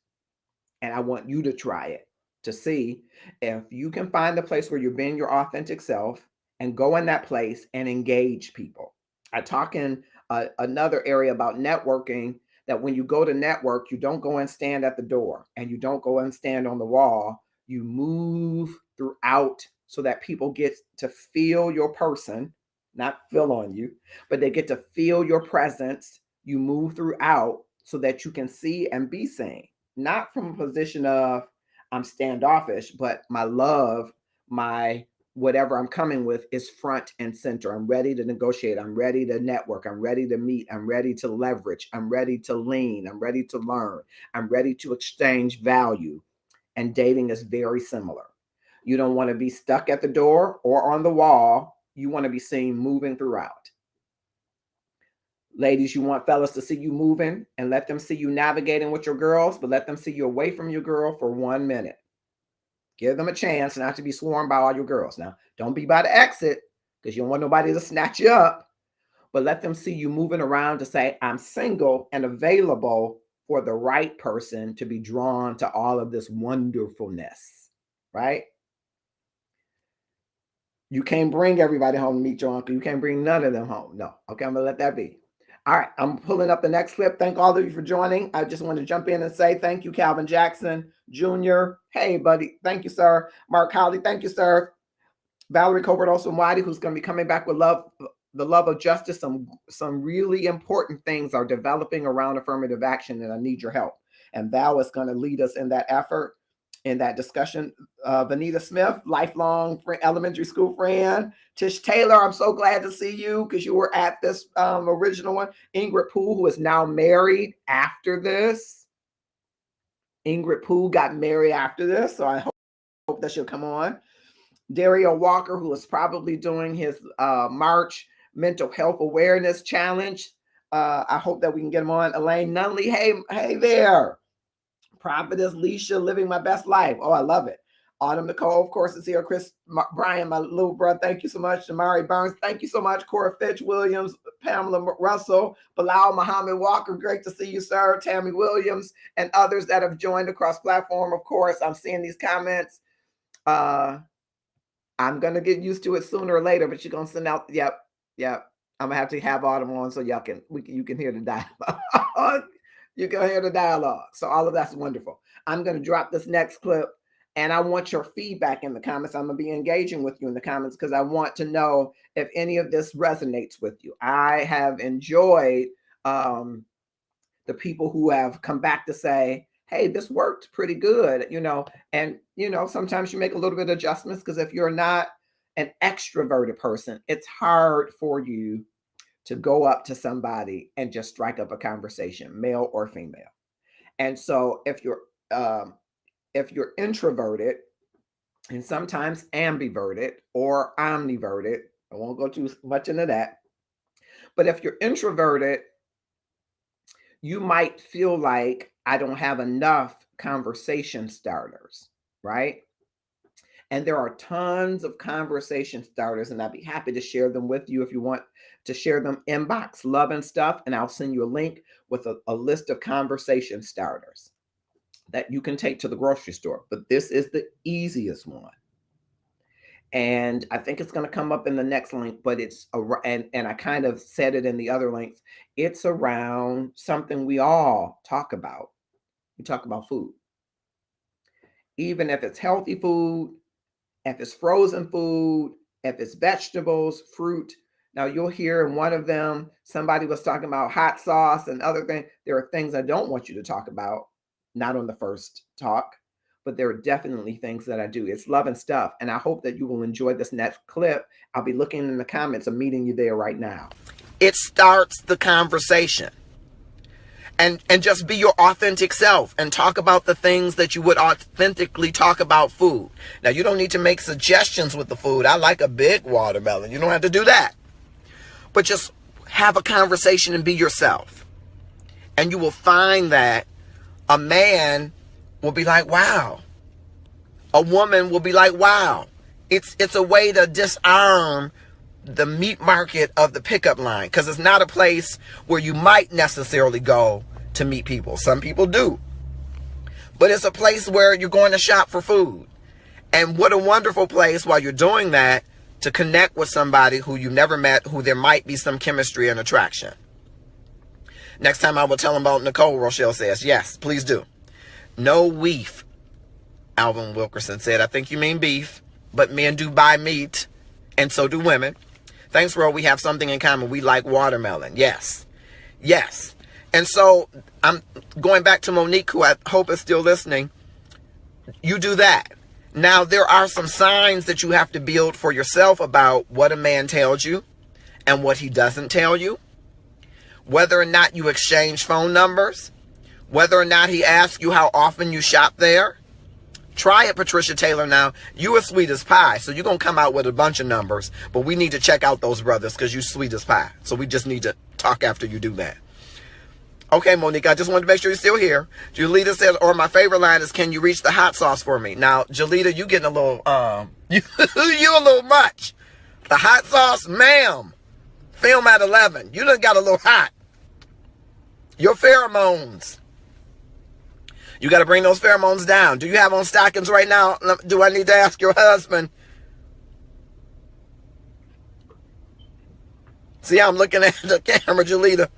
And I want you to try it to see if you can find the place where you're being your authentic self and go in that place and engage people. I talk in another area about networking, that when you go to network, you don't go and stand at the door, and you don't go and stand on the wall. You move throughout so that people get to feel your person, not feel on you, but they get to feel your presence. You move throughout so that you can see and be seen, not from a position of I'm standoffish, but my love, my whatever I'm coming with is front and center. I'm ready to negotiate. I'm ready to network. I'm ready to meet. I'm ready to leverage. I'm ready to lean. I'm ready to learn. I'm ready to exchange value. And dating is very similar. You don't want to be stuck at the door or on the wall. You want to be seen moving throughout. Ladies, you want fellas to see you moving and let them see you navigating with your girls, but let them see you away from your girl for 1 minute. Give them a chance not to be swarmed by all your girls. Now, don't be by the exit because you don't want nobody to snatch you up, but let them see you moving around to say, I'm single and available for the right person to be drawn to all of this wonderfulness, right? You can't bring everybody home to meet your uncle. You can't bring none of them home. No. Okay, I'm going to let that be. All right, I'm pulling up the next clip. Thank all of you for joining. I just want to jump in and say thank you, Calvin Jackson Jr. Hey, buddy. Thank you, sir. Mark Howley. Thank you, sir. Valerie Colbert-Osumwadi, who's going to be coming back with the love of justice. Some really important things are developing around affirmative action, and I need your help. And Val is going to lead us in that effort, in that discussion. Vanita Smith, lifelong elementary school friend. Tish Taylor, I'm so glad to see you because you were at this original one. Ingrid Poole, who is now married after this. Ingrid Poole got married after this, so I hope that she'll come on. Dario Walker, who is probably doing his March Mental Health Awareness Challenge. I hope that we can get him on. Elaine Nunley, hey there. Prophetess Leisha, living my best life. Oh, I love it. Autumn Nicole, of course, is here. Chris Bryan, my little brother, thank you so much. Jamari Burns, thank you so much. Cora Fitch Williams, Pamela Russell, Bilal Muhammad Walker, great to see you, sir. Tammy Williams, and others that have joined across platform. Of course, I'm seeing these comments. I'm going to get used to it sooner or later, but you're going to send out, yep. I'm going to have Autumn on so you can hear the dialogue. You can hear the dialogue. So all of that's wonderful. I'm going to drop this next clip, and I want your feedback in the comments. I'm going to be engaging with you in the comments because I want to know if any of this resonates with you. I have enjoyed the people who have come back to say, hey, this worked pretty good, and, sometimes you make a little bit of adjustments because if you're not an extroverted person, it's hard for you to go up to somebody and just strike up a conversation, male or female. And so if you're introverted and sometimes ambiverted or omniverted, I won't go too much into that, but if you're introverted, you might feel like I don't have enough conversation starters, right? And there are tons of conversation starters, and I'd be happy to share them with you if you want to share them. Inbox Love and Stuff, and I'll send you a link with a list of conversation starters that you can take to the grocery store. But this is the easiest one. And I think it's going to come up in the next link, but it's and I kind of said it in the other links. It's around something we all talk about. We talk about food. Even if it's healthy food, if it's frozen food, if it's vegetables, fruit. Now you'll hear in one of them, somebody was talking about hot sauce and other things. There are things I don't want you to talk about, not on the first talk, but there are definitely things that I do. It's Love and Stuff. And I hope that you will enjoy this next clip. I'll be looking in the comments. I'm meeting you there right now. It starts the conversation. And just be your authentic self and talk about the things that you would authentically talk about food. Now, you don't need to make suggestions with the food. I like a big watermelon. You don't have to do that. But just have a conversation and be yourself. And you will find that a man will be like, wow. A woman will be like, wow. It's a way to disarm the meat market of the pickup line, because it's not a place where you might necessarily go to meet people. Some people do. But it's a place where you're going to shop for food. And what a wonderful place while you're doing that to connect with somebody who you never met, who there might be some chemistry and attraction. Next time I will tell them about Nicole, Rochelle says. Yes, please do. No weef, Alvin Wilkerson said. I think you mean beef, but men do buy meat, and so do women. Thanks, Ro. We have something in common. We like watermelon. Yes. Yes. And so I'm going back to Monique, who I hope is still listening. You do that. Now, there are some signs that you have to build for yourself about what a man tells you and what he doesn't tell you. Whether or not you exchange phone numbers. Whether or not he asks you how often you shop there. Try it, Patricia Taylor. Now, you are sweet as pie, so you're going to come out with a bunch of numbers, but we need to check out those brothers because you sweet as pie. So we just need to talk after you do that. Okay, Monique, I just wanted to make sure you're still here. Julita says, or my favorite line is, can you reach the hot sauce for me? Now, Julita, you getting a little, you a little much. The hot sauce, ma'am. Film at 11. You done got a little hot. Your pheromones. You got to bring those pheromones down. Do you have on stockings right now? Do I need to ask your husband? See, I'm looking at the camera, Julita.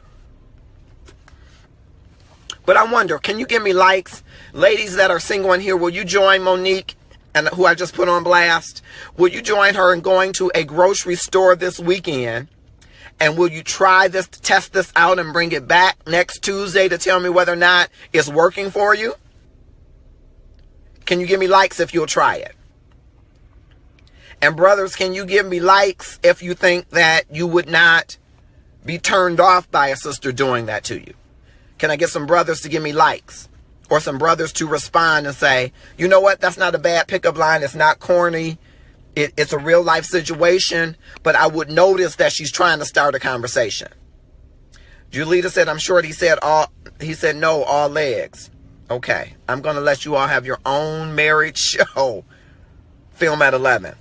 But I wonder, can you give me likes? Ladies that are single in here, will you join Monique, and who I just put on blast? Will you join her in going to a grocery store this weekend? And will you try this, test this out and bring it back next Tuesday to tell me whether or not it's working for you? Can you give me likes if you'll try it? And brothers, can you give me likes if you think that you would not be turned off by a sister doing that to you? Can I get some brothers to give me likes? Or some brothers to respond and say, you know what, that's not a bad pickup line. It's not corny. It's a real life situation, but I would notice that she's trying to start a conversation. Julita said, I'm short. He said no, all legs. Okay. I'm going to let you all have your own married show. Film at 11.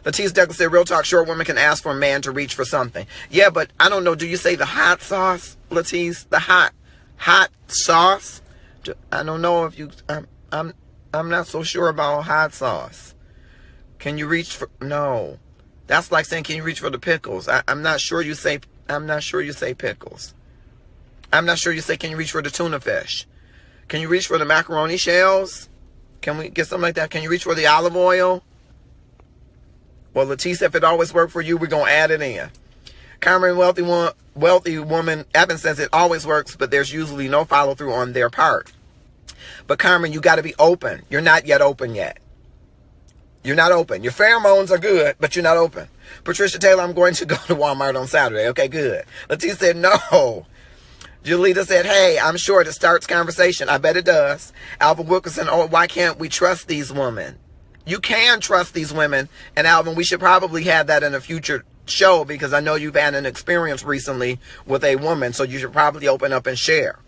Letice Douglas said, real talk, short women can ask for a man to reach for something. Yeah, but I don't know. Do you say the hot sauce, Letice? The hot sauce? I don't know if you, I'm not so sure about hot sauce. Can you reach for, no. That's like saying, can you reach for the pickles? I'm not sure you say pickles. I'm not sure you say, can you reach for the tuna fish? Can you reach for the macaroni shells? Can we get something like that? Can you reach for the olive oil? Well, Leticia, if it always worked for you, we're going to add it in. Carmen, wealthy woman, Evan says it always works, but there's usually no follow through on their part. But Carmen, you got to be open. You're not yet open yet. You're not open. Your pheromones are good, but you're not open. Patricia Taylor, I'm going to go to Walmart on Saturday. Okay, good. Leticia said, no. Julita said, hey, I'm sure it starts conversation. I bet it does. Alvin Wilkerson, oh, why can't we trust these women? You can trust these women. And Alvin, we should probably have that in a future show because I know you've had an experience recently with a woman, so you should probably open up and share.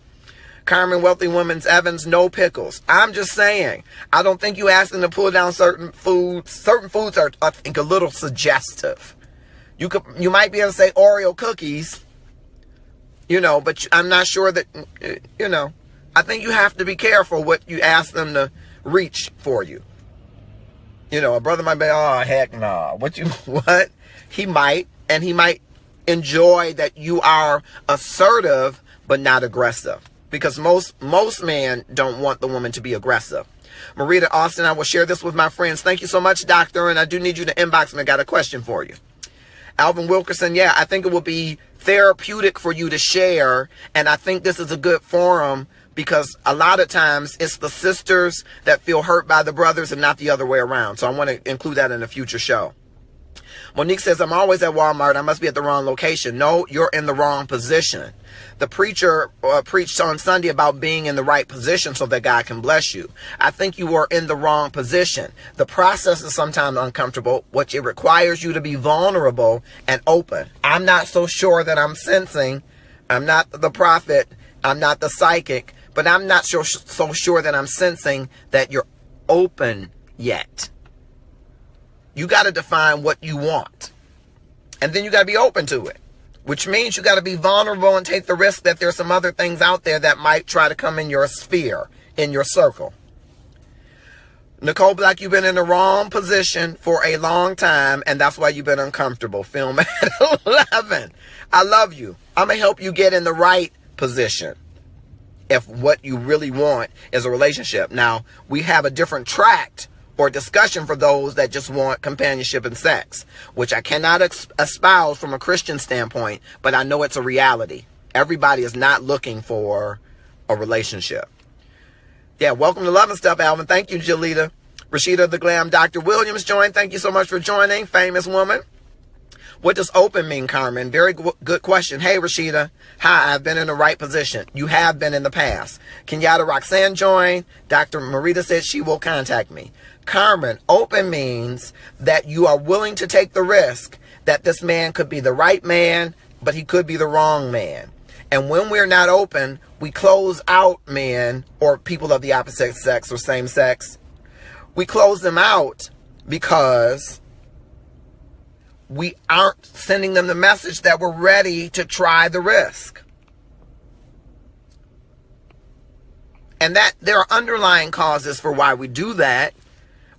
Carmen, wealthy women's Evans, no pickles. I'm just saying, I don't think you asked them to pull down certain foods. Certain foods are, I think, a little suggestive. You might be able to say Oreo cookies, but I'm not sure that, I think you have to be careful what you ask them to reach for you. A brother might be, oh, heck no. What? He might, and he might enjoy that you are assertive, but not aggressive. Because most men don't want the woman to be aggressive. Marita Austin, I will share this with my friends. Thank you so much, doctor. And I do need you to inbox me. I got a question for you. Alvin Wilkerson, yeah, I think it will be therapeutic for you to share. And I think this is a good forum because a lot of times it's the sisters that feel hurt by the brothers and not the other way around. So I want to include that in a future show. Monique says, I'm always at Walmart. I must be at the wrong location. No, you're in the wrong position. The preacher preached on Sunday about being in the right position so that God can bless you. I think you are in the wrong position. The process is sometimes uncomfortable, which it requires you to be vulnerable and open. I'm not so sure that I'm sensing. I'm not the prophet. I'm not the psychic, but I'm not so sure that I'm sensing that you're open yet. You got to define what you want. And then you got to be open to it. Which means you got to be vulnerable and take the risk that there's some other things out there that might try to come in your sphere, in your circle. Nicole Black, you've been in the wrong position for a long time, and that's why you've been uncomfortable. Film at 11. I love you. I'm going to help you get in the right position if what you really want is a relationship. Now, we have a different tract or discussion for those that just want companionship and sex, which I cannot espouse from a Christian standpoint, but I know it's a reality. Everybody is not looking for a relationship. Yeah, welcome to Love and Stuff, Alvin. Thank you, Julita. Rashida the Glam Dr. Williams joined. Thank you so much for joining. Famous woman. What does open mean, Carmen? Very good question. Hey, Rashida. Hi, I've been in the right position. You have been in the past. Kenyatta Roxanne joined. Dr. Marita said she will contact me. Carmen, open means that you are willing to take the risk that this man could be the right man, but he could be the wrong man. And when we're not open, we close out men or people of the opposite sex or same sex. We close them out because we aren't sending them the message that we're ready to try the risk. And that there are underlying causes for why we do that.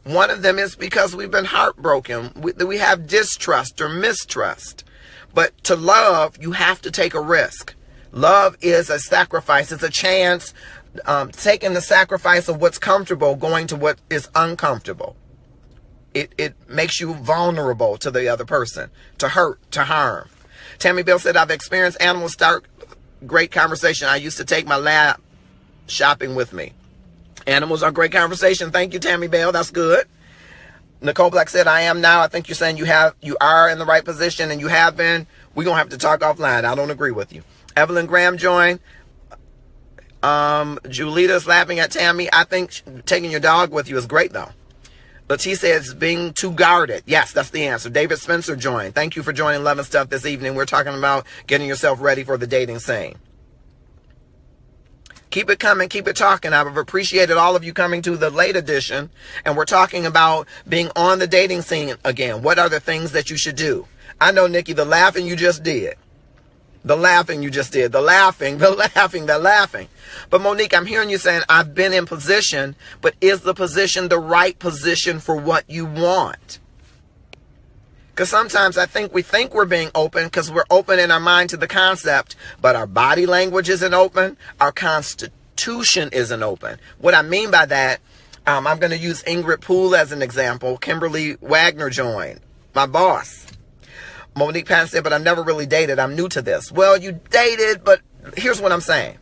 One of them is because we've been heartbroken. We have distrust or mistrust. But to love, you have to take a risk. Love is a sacrifice. It's a chance, taking the sacrifice of what's comfortable, going to what is uncomfortable. It makes you vulnerable to the other person, to hurt, to harm. Tammy Bell said, I've experienced animals start great conversation. I used to take my lab shopping with me. Animals are great conversation. Thank you, Tammy Bell. That's good. Nicole Black said, I am now. I think you're saying you are in the right position and you have been. We're going to have to talk offline. I don't agree with you. Evelyn Graham joined. Julita's laughing at Tammy. I think taking your dog with you is great, though. Leticia says being too guarded. Yes, that's the answer. David Spencer joined. Thank you for joining Love and Stuff this evening. We're talking about getting yourself ready for the dating scene. Keep it coming. Keep it talking. I've appreciated all of you coming to the late edition. And we're talking about being on the dating scene again. What are the things that you should do? I know, Nikki, the laughing you just did. The laughing you just did. The laughing. But Monique, I'm hearing you saying, I've been in position, but is the position the right position for what you want? Because sometimes I think we think we're being open because we're open in our mind to the concept, but our body language isn't open. Our constitution isn't open. What I mean by that, I'm going to use Ingrid Poole as an example. Kimberly Wagner joined, my boss. Monique Pan said, but I've never really dated. I'm new to this. Well, you dated, but here's what I'm saying.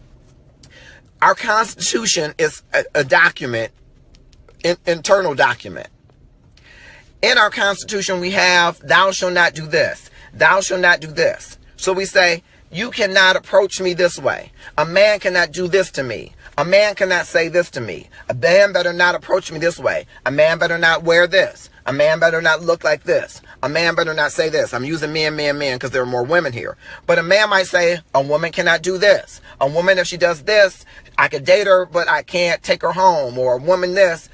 Our Constitution is a document, internal document. In our Constitution, we have, thou shalt not do this. Thou shalt not do this. So we say, you cannot approach me this way. A man cannot do this to me. A man cannot say this to me. A man better not approach me this way. A man better not wear this. A man better not look like this. A man better not say this. I'm using men because there are more women here. But a man might say, a woman cannot do this. A woman, if she does this, I could date her, but I can't take her home. Or a woman this.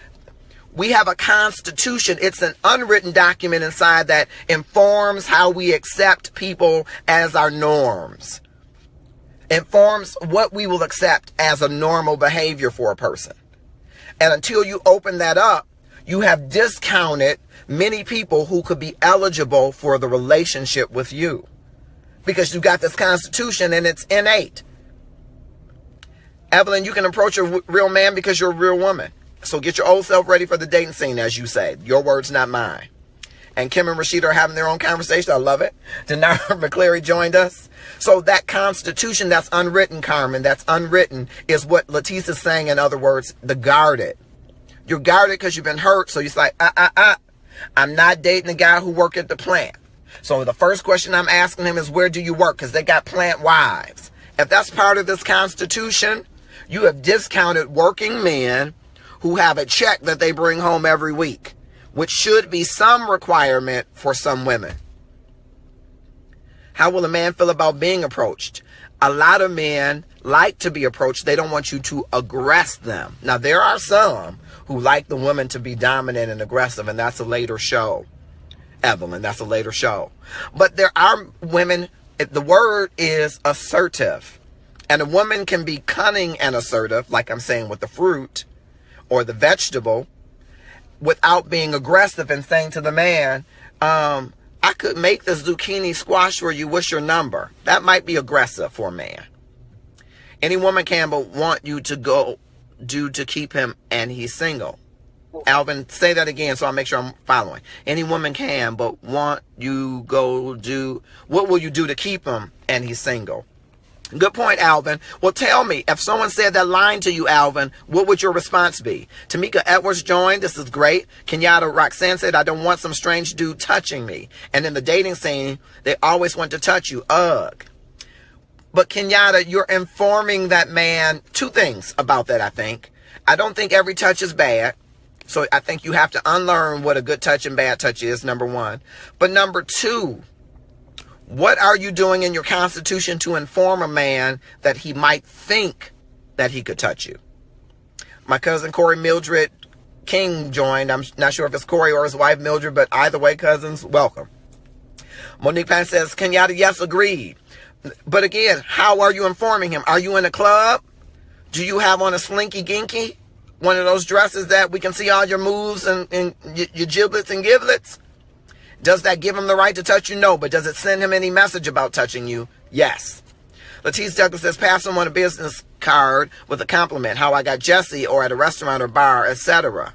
We have a constitution. It's an unwritten document inside that informs how we accept people as our norms. Informs what we will accept as a normal behavior for a person. And until you open that up, you have discounted many people who could be eligible for the relationship with you. Because you got this constitution and it's innate. Evelyn, you can approach a real man because you're a real woman. So get your old self ready for the dating scene, as you say. Your words, not mine. And Kim and Rashida are having their own conversation. I love it. Denara McCleary joined us. So that constitution that's unwritten, Carmen, that's unwritten, is what Letitia's saying. In other words, the guarded. You're guarded because you've been hurt. So you're like, I'm not dating a guy who worked at the plant. So the first question I'm asking him is, where do you work? Because they got plant wives. If that's part of this constitution, you have discounted working men who have a check that they bring home every week, which should be some requirement for some women. How will a man feel about being approached? A lot of men like to be approached. They don't want you to aggress them. Now, there are some who like the women to be dominant and aggressive, and that's a later show. Evelyn, that's a later show. But there are women, the word is assertive. And a woman can be cunning and assertive, like I'm saying with the fruit or the vegetable, without being aggressive and saying to the man, I could make this zucchini squash for you. What's your number? That might be aggressive for a man. Any woman can but want you to go do to keep him and he's single. Alvin, say that again so I'll make sure I'm following. Any woman can but want you go do, what will you do to keep him and he's single? Good point, Alvin. Well, tell me, if someone said that line to you, Alvin, what would your response be? Tamika Edwards joined. This is great. Kenyatta Roxanne said, I don't want some strange dude touching me. And in the dating scene, they always want to touch you. Ugh. But Kenyatta, you're informing that man two things about that, I think. I don't think every touch is bad. So I think you have to unlearn what a good touch and bad touch is, number one. But number two, what are you doing in your constitution to inform a man that he might think that he could touch you? My cousin Corey Mildred King joined. I'm not sure if it's Corey or his wife Mildred, but either way, cousins, welcome. Monique Pan says, Kenyatta, yes, agreed. But again, how are you informing him? Are you in a club? Do you have on a slinky ginky? One of those dresses that we can see all your moves and your giblets and giblets? Does that give him the right to touch you? No. But does it send him any message about touching you? Yes. Latice Douglas says, pass someone a business card with a compliment. How I got Jesse, or at a restaurant or bar, etc.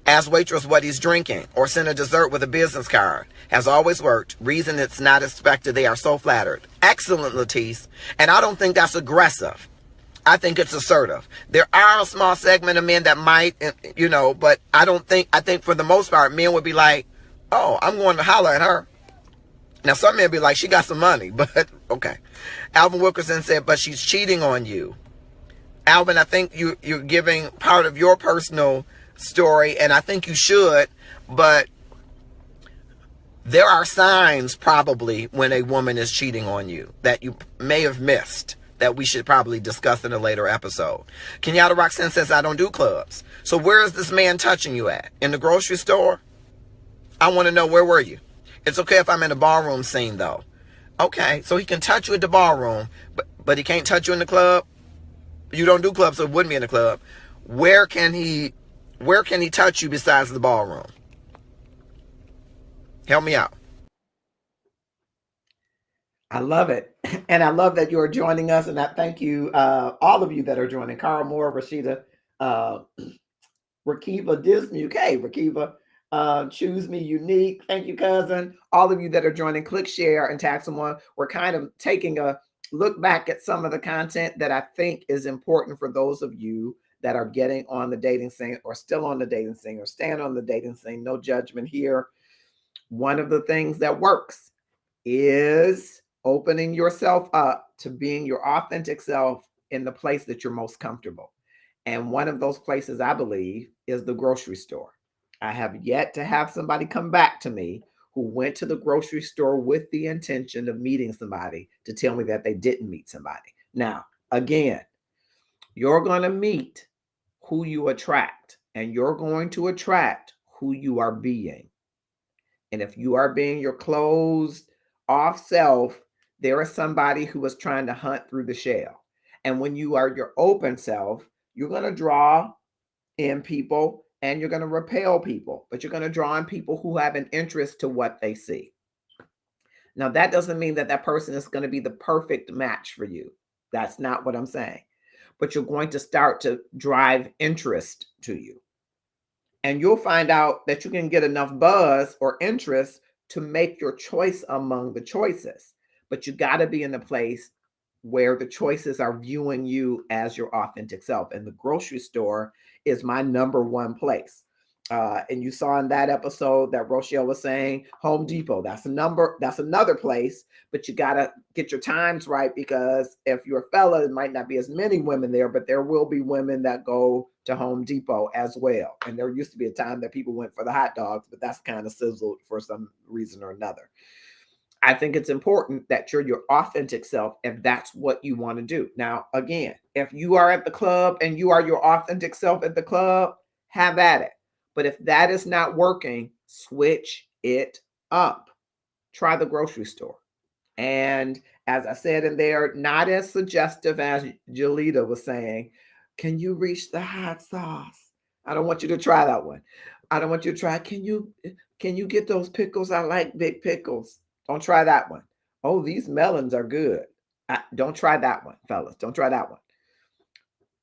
Ask waitress what he's drinking, or send a dessert with a business card. Has always worked. Reason it's not expected. They are so flattered. Excellent, Latice. And I don't think that's aggressive. I think it's assertive. There are a small segment of men that might, but I think for the most part, men would be like, oh, I'm going to holler at her. Now, some men be like, she got some money, but okay. Alvin Wilkerson said, but she's cheating on you. Alvin, I think you're giving part of your personal story, and I think you should, but there are signs probably when a woman is cheating on you that you may have missed that we should probably discuss in a later episode. Kenyatta Roxanne says, I don't do clubs. So where is this man touching you at? In the grocery store? I want to know, where were you? It's okay if I'm in the ballroom scene, though. Okay, so he can touch you at the ballroom, but he can't touch you in the club? You don't do clubs, so it wouldn't be in the club. Where can he touch you besides the ballroom? Help me out. I love it. And I love that you're joining us. And I thank you, all of you that are joining. Carl Moore, Rashida, Rakiva Dismuke. Hey, Rakiva. Choose Me Unique. Thank you, cousin. All of you that are joining, click share and tag someone. We're kind of taking a look back at some of the content that I think is important for those of you that are getting on the dating scene or still on the dating scene or staying on the dating scene. No judgment here. One of the things that works is opening yourself up to being your authentic self in the place that you're most comfortable. And one of those places, I believe, is the grocery store. I have yet to have somebody come back to me who went to the grocery store with the intention of meeting somebody to tell me that they didn't meet somebody. Now, again, you're going to meet who you attract, and you're going to attract who you are being. And if you are being your closed off self, there is somebody who is trying to hunt through the shell. And when you are your open self, you're going to draw in people and you're going to repel people, but you're going to draw in people who have an interest to what they see. Now, that doesn't mean that that person is going to be the perfect match for you. That's not what I'm saying. But you're going to start to drive interest to you. And you'll find out that you can get enough buzz or interest to make your choice among the choices. But you got to be in a place where the choices are viewing you as your authentic self. And the grocery store is my number one place. And you saw in that episode that Rochelle was saying Home Depot. That's another place, but you got to get your times right, because if you're a fella, it might not be as many women there, but there will be women that go to Home Depot as well. And there used to be a time that people went for the hot dogs, but that's kind of sizzled for some reason or another. I think it's important that you're your authentic self if that's what you want to do. Now, again, if you are at the club and you are your authentic self at the club, have at it. But if that is not working, switch it up. Try the grocery store. And as I said in there, not as suggestive as Jolita was saying, can you reach the hot sauce? I don't want you to try that one. I don't want you to try, can you get those pickles? I like big pickles. Don't try that one. Oh, these melons are good. Don't try that one, fellas. Don't try that one.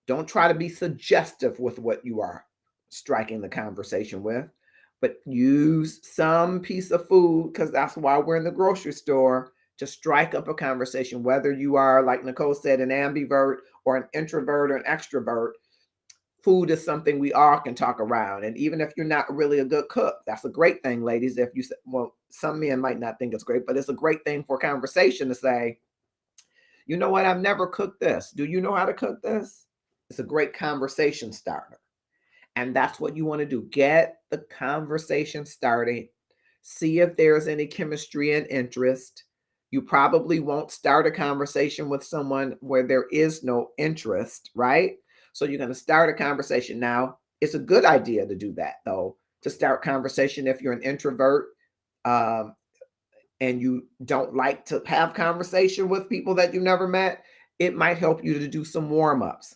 Don't try to be suggestive with what you are striking the conversation with, but use some piece of food, because that's why we're in the grocery store, to strike up a conversation, whether you are, like Nicole said, an ambivert or an introvert or an extrovert. Food is something we all can talk around. And even if you're not really a good cook, that's a great thing, ladies. If you, well, some men might not think it's great, but it's a great thing for conversation to say, you know what, I've never cooked this. Do you know how to cook this? It's a great conversation starter. And that's what you want to do. Get the conversation started. See if there's any chemistry and interest. You probably won't start a conversation with someone where there is no interest, right? So you're going to start a conversation. Now, it's a good idea to do that, though, to start conversation if you're an introvert and you don't like to have conversation with people that you've never met. It might help you to do some warm-ups,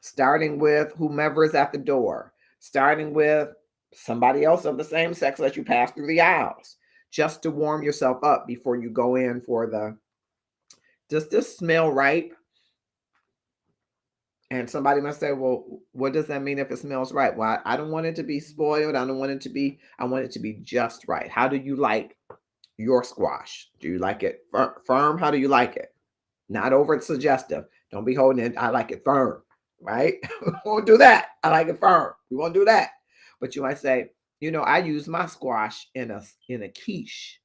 starting with whomever is at the door, starting with somebody else of the same sex as you pass through the aisles, just to warm yourself up before you go in for the, does this smell ripe? And somebody must say, well, what does that mean if it smells right? Well, I don't want it to be spoiled. I don't want it to be, I want it to be just right. How do you like your squash? Do you like it firm? How do you like it? Not over suggestive. Don't be holding it. I like it firm, right? We won't do that. I like it firm. We won't do that. But you might say, you know, I use my squash in a quiche.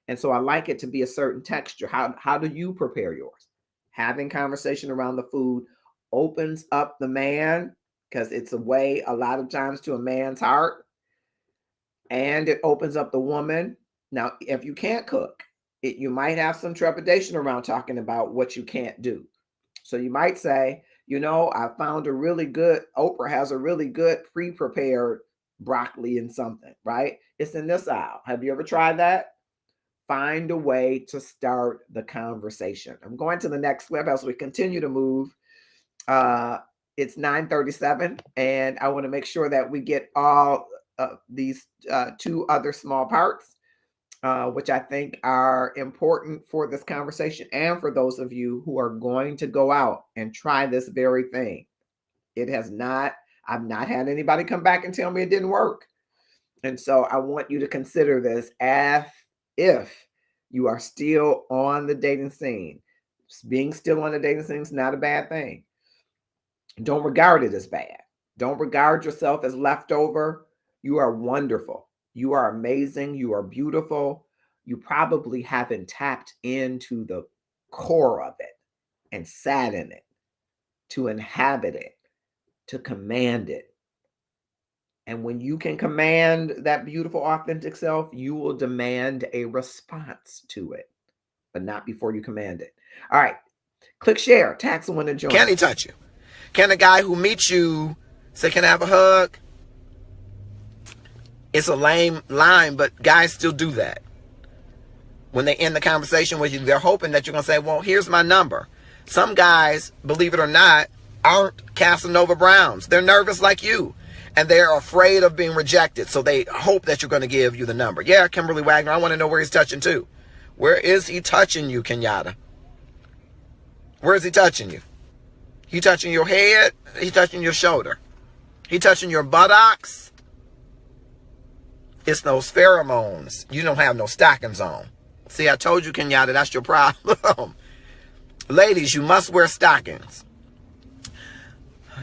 And so I like it to be a certain texture. How do you prepare yours? Having conversation around the food opens up the man, because it's a way a lot of times to a man's heart, and it opens up the woman. Now, if you can't cook, you might have some trepidation around talking about what you can't do. So you might say, you know, I found a really good, Oprah has a really good pre-prepared broccoli and something, right? It's in this aisle. Have you ever tried that? Find a way to start the conversation. I'm going to the next clip as we continue to move. It's 9:37, and I want to make sure that we get all these two other small parts, which I think are important for this conversation and for those of you who are going to go out and try this very thing. I've not had anybody come back and tell me it didn't work. And so I want you to consider this as if you are still on the dating scene. Being still on the dating scene is not a bad thing. Don't regard it as bad. Don't regard yourself as leftover. You are wonderful. You are amazing. You are beautiful. You probably haven't tapped into the core of it and sat in it, to inhabit it, to command it. And when you can command that beautiful, authentic self, you will demand a response to it, but not before you command it. All right. Click share. Tag someone to join.
Can he touch you? Can a guy who meets you say, can I have a hug? It's a lame line, but guys still do that. When they end the conversation with you, they're hoping that you're going to say, well, here's my number. Some guys, believe it or not, aren't Casanova Browns. They're nervous like you, and they're afraid of being rejected. So they hope that you're going to give you the number. Yeah, Kimberly Wagner, I want to know where he's touching too. Where is he touching you, Kenyatta? Where is he touching you? He touching your head? He touching your shoulder? He touching your buttocks? It's those pheromones. You don't have no stockings on. See, I told you, Kenyatta, that's your problem. Ladies, you must wear stockings.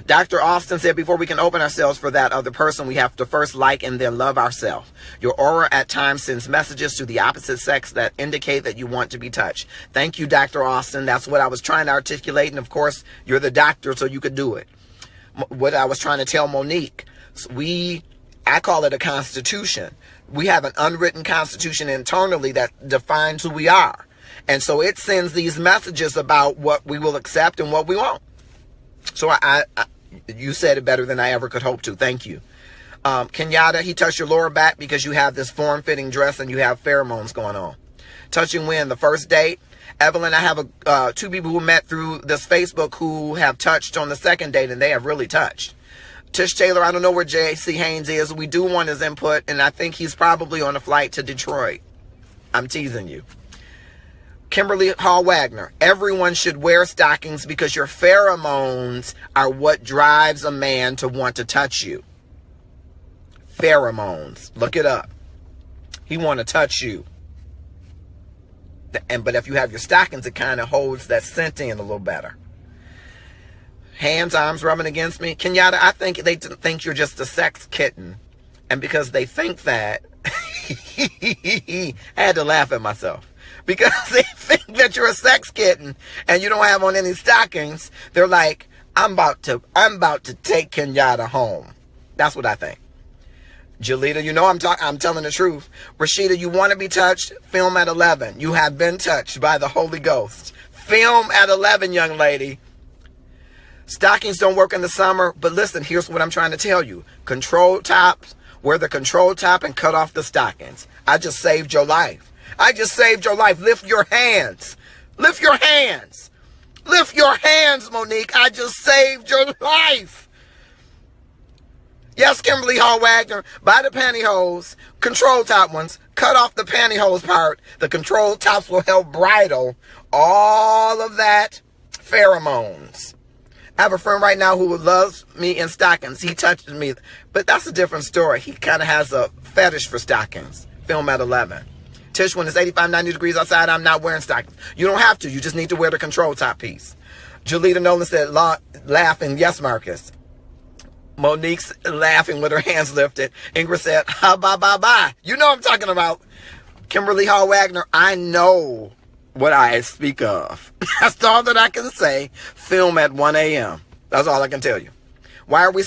Dr. Austin said before we can open ourselves for that other person, we have to first like and then love ourselves. Your aura at times sends messages to the opposite sex that indicate that you want to be touched. Thank you, Dr. Austin. That's what I was trying to articulate. And of course, you're the doctor, so you could do it. What I was trying to tell Monique, I call it a constitution. We have an unwritten constitution internally that defines who we are. And so it sends these messages about what we will accept and what we won't. So you said it better than I ever could hope to. Thank you. Kenyatta, he touched your lower back because you have this form-fitting dress and you have pheromones going on. Touching when? The first date? Evelyn, I have two people who met through this Facebook who have touched on the second date, and they have really touched. Tish Taylor, I don't know where J.C. Haynes is. We do want his input, and I think he's probably on a flight to Detroit. I'm teasing you. Kimberly Hall Wagner, everyone should wear stockings because your pheromones are what drives a man to want to touch you. Pheromones. Look it up. He want to touch you. But if you have your stockings, it kind of holds that scent in a little better. Hands, arms rubbing against me. Kenyatta, I think they think you're just a sex kitten. And because they think that, I had to laugh at myself. Because they think that you're a sex kitten and you don't have on any stockings, they're like, I'm about to take Kenyatta home. That's what I think. Jalita, you know I'm telling the truth. Rashida, you want to be touched? Film at 11. You have been touched by the Holy Ghost. Film at 11, young lady. Stockings don't work in the summer, but listen, here's what I'm trying to tell you. Control tops, wear the control top and cut off the stockings. I just saved your life. I just saved your life. Lift your hands. Lift your hands. Lift your hands, Monique. I just saved your life. Yes, Kimberly Hall Wagner, buy the pantyhose, control top ones, cut off the pantyhose part. The control tops will help bridle all of that pheromones. I have a friend right now who loves me in stockings. He touches me, but that's a different story. He kind of has a fetish for stockings. Film at 11. Tish, when it's 85, 90 degrees outside, I'm not wearing stockings. You don't have to. You just need to wear the control top piece. Jalita Nolan said, laughing, yes, Marcus. Monique's laughing with her hands lifted. Ingrid said, ha, ba, ba, ba. You know what I'm talking about. Kimberly Hall Wagner, I know what I speak of. That's all that I can say. Film at 1 a.m. That's all I can tell you. Why are we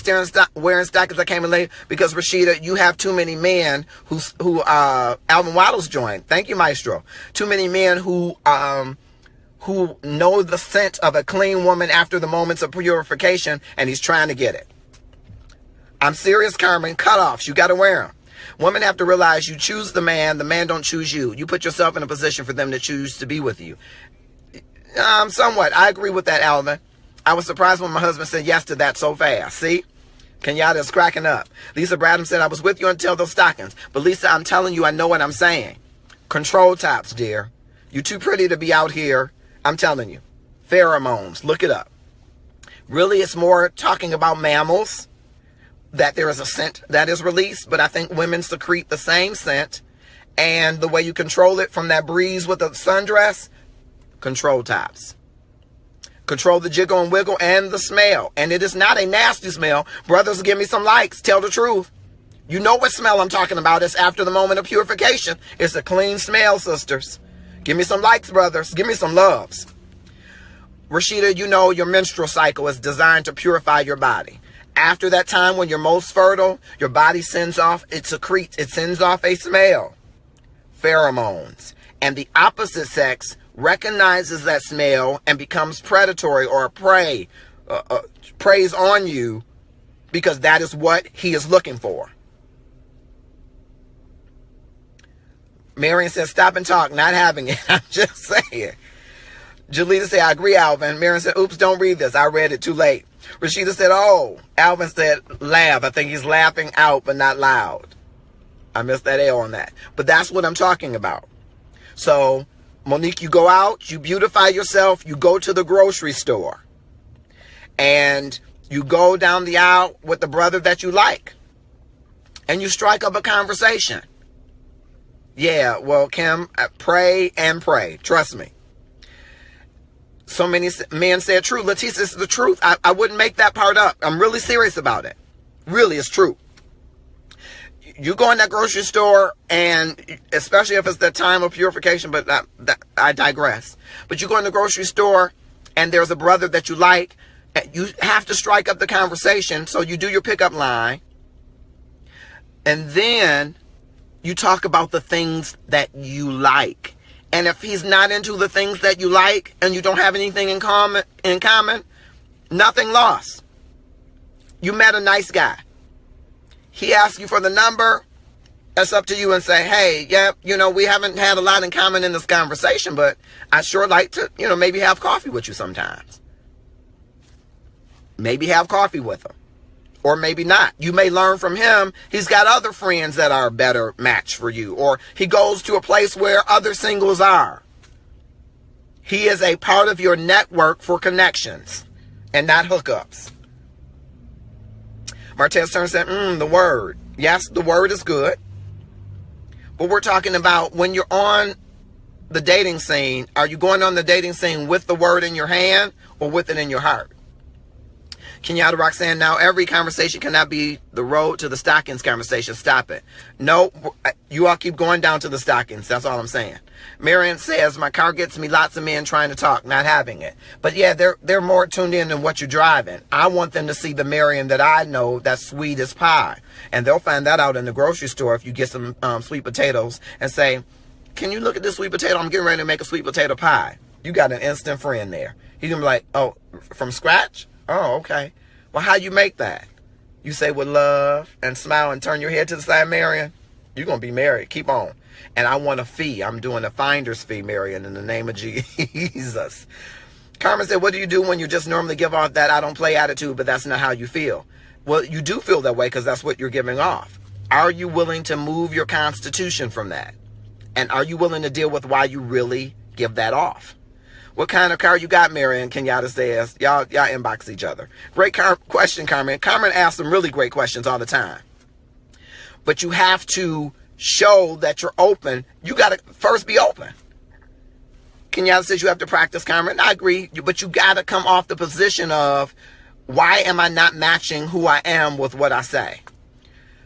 wearing stockings? I came in late because Rashida, you have too many men who Alvin Waddles joined. Thank you, Maestro. Too many men who know the scent of a clean woman after the moments of purification, and he's trying to get it. I'm serious, Carmen. Cutoffs. You got to wear them. Women have to realize you choose the man don't choose you. You put yourself in a position for them to choose to be with you. Somewhat. I agree with that, Alvin. I was surprised when my husband said yes to that so fast. See? Kenyatta is cracking up. Lisa Bradham said, I was with you until those stockings. But Lisa, I'm telling you, I know what I'm saying. Control tops, dear. You're too pretty to be out here. I'm telling you. Pheromones. Look it up. Really, it's more talking about mammals, that there is a scent that is released, but I think women secrete the same scent, and the way you control it from that breeze with a sundress, control tops. Control the jiggle and wiggle and the smell, and it is not a nasty smell. Brothers, give me some likes. Tell the truth. You know what smell I'm talking about. It's after the moment of purification. It's a clean smell, sisters. Give me some likes, brothers. Give me some loves. Rashida, you know your menstrual cycle is designed to purify your body. After that time when you're most fertile, your body sends off, it sends off a smell. Pheromones. And the opposite sex recognizes that smell and becomes predatory or preys on you because that is what he is looking for. Marion says, stop and talk, not having it. I'm just saying. Jalita said, I agree, Alvin. Marion said, oops, don't read this. I read it too late. Rashida said, oh. Alvin said, laugh. I think he's laughing out, but not loud. I missed that L on that. But that's what I'm talking about. So, Monique, you go out, you beautify yourself, you go to the grocery store, and you go down the aisle with the brother that you like, and you strike up a conversation. Yeah, well, Kim, pray and pray. Trust me. So many men said true. Leticia, this is the truth. I wouldn't make that part up. I'm really serious about it. Really, it's true. You go in that grocery store, and especially if it's the time of purification, but I digress. But you go in the grocery store, and there's a brother that you like, and you have to strike up the conversation. So you do your pickup line, and then you talk about the things that you like. And if he's not into the things that you like and you don't have anything in common, nothing lost. You met a nice guy. He asks you for the number. It's up to you and say, hey, yeah, we haven't had a lot in common in this conversation, but I sure like to, maybe have coffee with you sometimes. Maybe have coffee with him. Or maybe not. You may learn from him. He's got other friends that are a better match for you. Or he goes to a place where other singles are. He is a part of your network for connections and not hookups. Martez Turner said, the word. Yes, the word is good. But we're talking about when you're on the dating scene, are you going on the dating scene with the word in your hand or with it in your heart? Kenyatta Roxanne, now every conversation cannot be the road to the stockings conversation. Stop it. No, you all keep going down to the stockings. That's all I'm saying. Marion says, my car gets me lots of men trying to talk, not having it. But yeah, they're more tuned in than what you're driving. I want them to see the Marion that I know that's sweet as pie. And they'll find that out in the grocery store if you get some sweet potatoes and say, can you look at this sweet potato? I'm getting ready to make a sweet potato pie. You got an instant friend there. He's going to be like, oh, from scratch? Oh, okay. Well, how you make that? You say with love and smile and turn your head to the side, Marion. You're going to be married. Keep on. And I want a fee. I'm doing a finder's fee, Marion, in the name of Jesus. Carmen said, what do you do when you just normally give off that I don't play attitude, but that's not how you feel? Well, you do feel that way because that's what you're giving off. Are you willing to move your constitution from that? And are you willing to deal with why you really give that off? What kind of car you got, Marion? Kenyatta says. Y'all inbox each other. Great question, Carmen. Carmen asks some really great questions all the time. But you have to show that you're open. You got to first be open. Kenyatta says you have to practice, Carmen. I agree. But you got to come off the position of, why am I not matching who I am with what I say?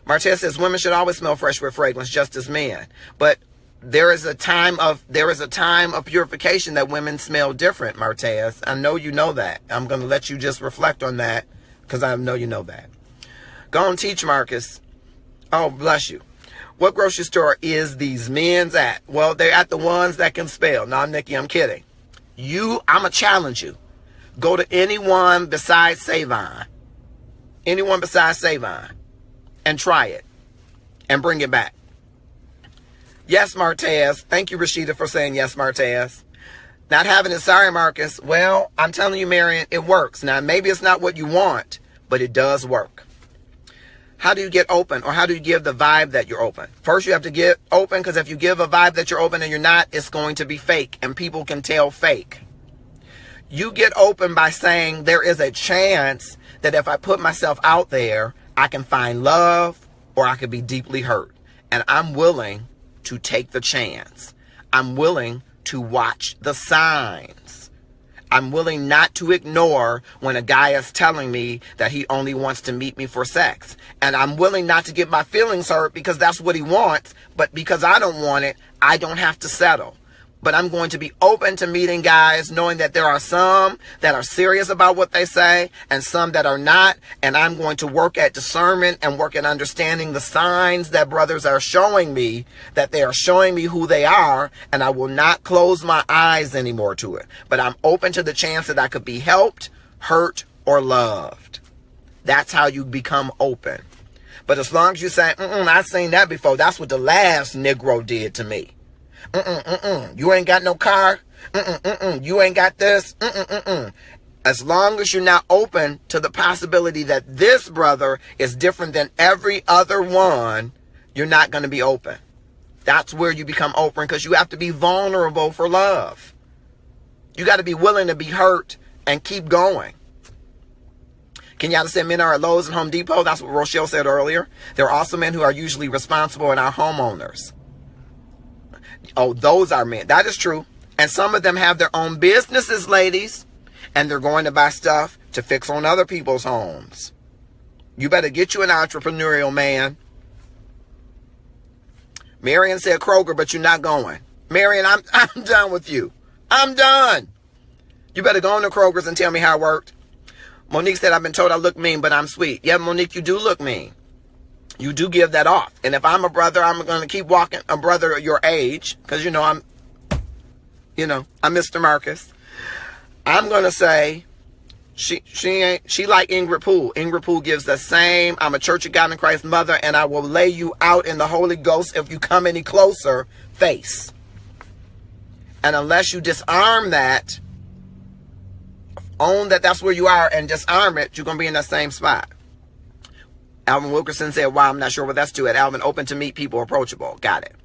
Martez says women should always smell fresh with fragrance, just as men. But there is a time of purification that women smell different, Martez. I know you know that. I'm going to let you just reflect on that because I know you know that. Go and teach, Marcus. Oh, bless you. What grocery store is these men's at? Well, they're at the ones that can spell. No, Nikki, I'm kidding. I'm going to challenge you. Go to anyone besides Savon. Anyone besides Savon. And try it. And bring it back. Yes, Martez. Thank you, Rashida, for saying yes, Martez. Not having it. Sorry, Marcus. Well, I'm telling you, Marion, it works. Now, maybe it's not what you want, but it does work. How do you get open, or how do you give the vibe that you're open? First, you have to get open, because if you give a vibe that you're open and you're not, it's going to be fake, and people can tell fake. You get open by saying there is a chance that if I put myself out there, I can find love or I could be deeply hurt. And I'm willing to take the chance. I'm willing to watch the signs. I'm willing not to ignore when a guy is telling me that he only wants to meet me for sex. And I'm willing not to get my feelings hurt because that's what he wants. But because I don't want it, I don't have to settle. But I'm going to be open to meeting guys, knowing that there are some that are serious about what they say and some that are not. And I'm going to work at discernment and work at understanding the signs that brothers are showing me, that they are showing me who they are. And I will not close my eyes anymore to it. But I'm open to the chance that I could be helped, hurt, or loved. That's how you become open. But as long as you say, I've seen that before. That's what the last Negro did to me. You ain't got no car. You ain't got this. As long as you're not open to the possibility that this brother is different than every other one, you're not going to be open. That's where you become open, because you have to be vulnerable for love. You got to be willing to be hurt and keep going. Kenyatta said men are at Lowe's and Home Depot. That's what Rochelle said earlier. There are also men who are usually responsible and are homeowners. Oh, those are men. That is true. And some of them have their own businesses, ladies. And they're going to buy stuff to fix on other people's homes. You better get you an entrepreneurial man. Marion said Kroger, but you're not going. Marion, I'm done with you. I'm done. You better go on to Kroger's and tell me how it worked. Monique said, I've been told I look mean, but I'm sweet. Yeah, Monique, you do look mean. You do give that off. And if I'm a brother, I'm going to keep walking a brother your age. Because, I'm Mr. Marcus. I'm going to say, she like Ingrid Poole. Ingrid Poole gives the same, I'm a Church of God in Christ mother, and I will lay you out in the Holy Ghost if you come any closer, face. And unless you disarm that, own that that's where you are and disarm it, you're going to be in that same spot. Alvin Wilkerson said, wow, I'm not sure what that's to it. Alvin, open to meet people, approachable. Got it.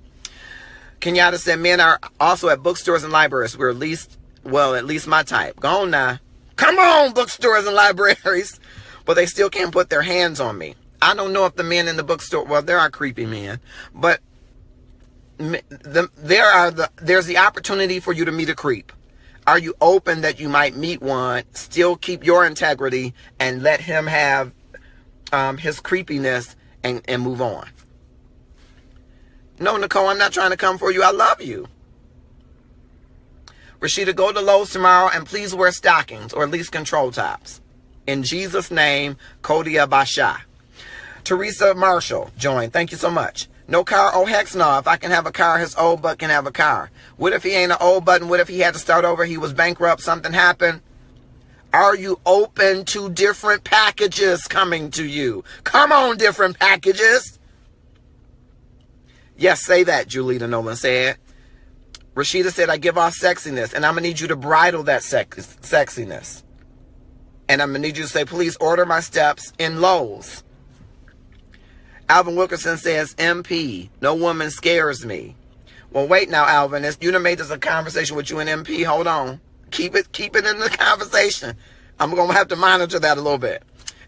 Kenyatta said, men are also at bookstores and libraries. We're at least my type. Go on now. Come on, bookstores and libraries. But they still can't put their hands on me. I don't know if the men in the bookstore, well, there are creepy men. But there's the opportunity for you to meet a creep. Are you open that you might meet one, still keep your integrity, and let him have his creepiness and move on? No, Nicole, I'm not trying to come for you. I love you. Rashida, go to Lowe's tomorrow and please wear stockings or at least control tops. In Jesus' name, Kodia Basha. Teresa Marshall joined. Thank you so much. No car? Oh, heck no. If I can have a car, his old butt can have a car. What if he ain't an old butt? And what if he had to start over? He was bankrupt. Something happened. Are you open to different packages coming to you? Come on, different packages. Yes, say that, Julita Nolan said. Rashida said, I give off sexiness, and I'm going to need you to bridle that sexiness. And I'm going to need you to say, please order my steps in Lowe's. Alvin Wilkerson says, MP, no woman scares me. Well, wait now, Alvin. You done made this a conversation with you and MP. Hold on. Keep it in the conversation. I'm going to have to monitor that a little bit.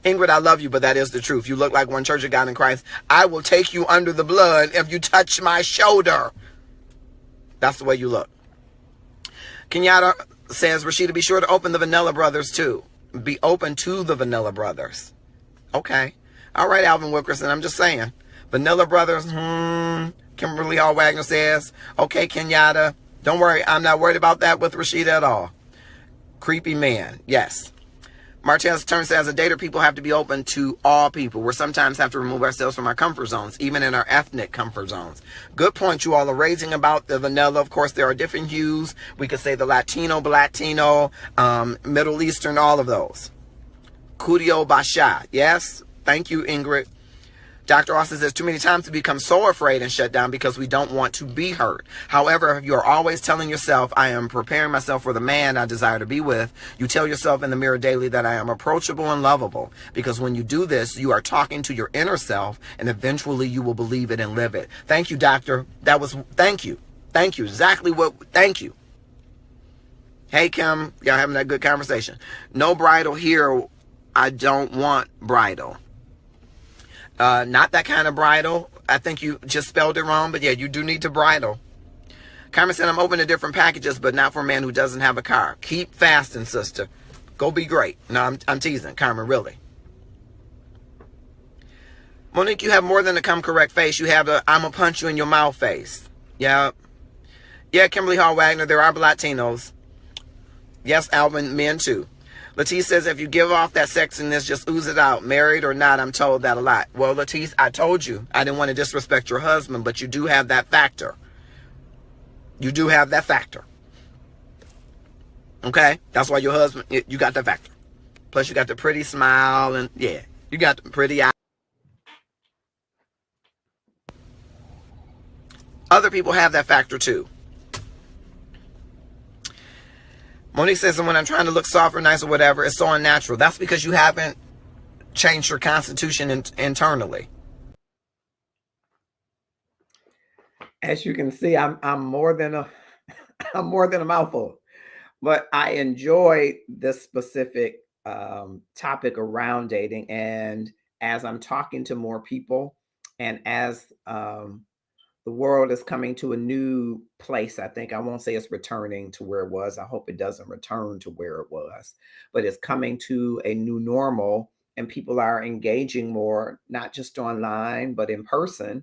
Ingrid, I love you, but that is the truth. You look like one Church of God in Christ. I will take you under the blood if you touch my shoulder. That's the way you look. Kenyatta says, Rashida, be sure to open the Vanilla Brothers too. Be open to the Vanilla Brothers. Okay. All right, Alvin Wilkerson, I'm just saying. Vanilla Brothers, Kimberly Hall Wagner says, okay, Kenyatta, don't worry. I'm not worried about that with Rashida at all. Creepy man. Yes. Martez Turn says, as a dater, people have to be open to all people. We sometimes have to remove ourselves from our comfort zones, even in our ethnic comfort zones. Good point you all are raising about the vanilla. Of course, there are different hues. We could say the Latino, Blatino, Middle Eastern, all of those. Kudio Basha. Yes. Thank you, Ingrid. Dr. Austin says, too many times we become so afraid and shut down because we don't want to be hurt. However, if you're always telling yourself, I am preparing myself for the man I desire to be with, you tell yourself in the mirror daily that I am approachable and lovable. Because when you do this, you are talking to your inner self, and eventually you will believe it and live it. Thank you, doctor. Thank you. Thank you. Thank you. Hey, Kim, y'all having that good conversation. No bridal here. I don't want bridal. Not that kind of bridal. I think you just spelled it wrong, but yeah, you do need to bridle. Carmen said, I'm open to different packages, but not for a man who doesn't have a car. Keep fasting, sister. Go be great. No, I'm teasing, Carmen, really. Monique, you have more than a come correct face. You have a I'm gonna punch you in your mouth face. Yeah. Yeah, Kimberly Hall Wagner, there are Latinos. Yes, Alvin, men too. Latisse says, if you give off that sexiness, just ooze it out. Married or not, I'm told that a lot. Well, Latisse, I told you. I didn't want to disrespect your husband, but you do have that factor. You do have that factor. Okay? That's why your husband, you got that factor. Plus, you got the pretty smile, and yeah, you got the pretty eye. Other people have that factor too. Monique says, and when I'm trying to look soft or nice or whatever, it's so unnatural. That's because you haven't changed your constitution internally. As you can see, I'm more than a mouthful, but I enjoy this specific topic around dating. And as I'm talking to more people, and as the world is coming to a new place. I think I won't say it's returning to where it was. I hope it doesn't return to where it was, but it's coming to a new normal, and people are engaging more, not just online, but in person.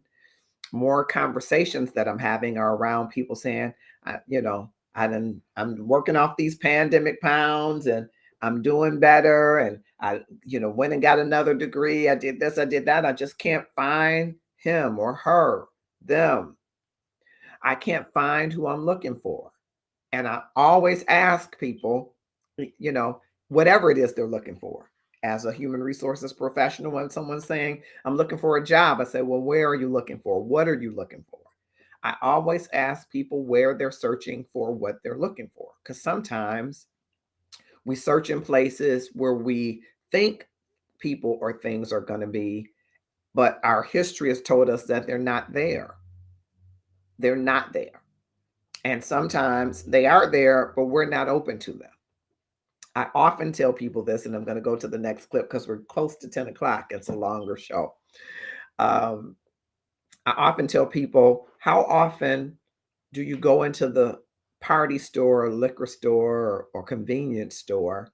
More conversations that I'm having are around people saying, I'm working off these pandemic pounds and I'm doing better. And I, went and got another degree. I did this, I did that. I just can't find him or her. Them. I can't find who I'm looking for. And I always ask people, whatever it is they're looking for. As a human resources professional, when someone's saying, I'm looking for a job, I say, well, where are you looking for? What are you looking for? I always ask people where they're searching for what they're looking for. Because sometimes we search in places where we think people or things are going to be, but our history has told us that they're not there. They're not there. And sometimes they are there, but we're not open to them. I often tell people this, and I'm going to go to the next clip because we're close to 10 o'clock. It's a longer show.
I often tell people, how often do you go into the party store, liquor store, or convenience store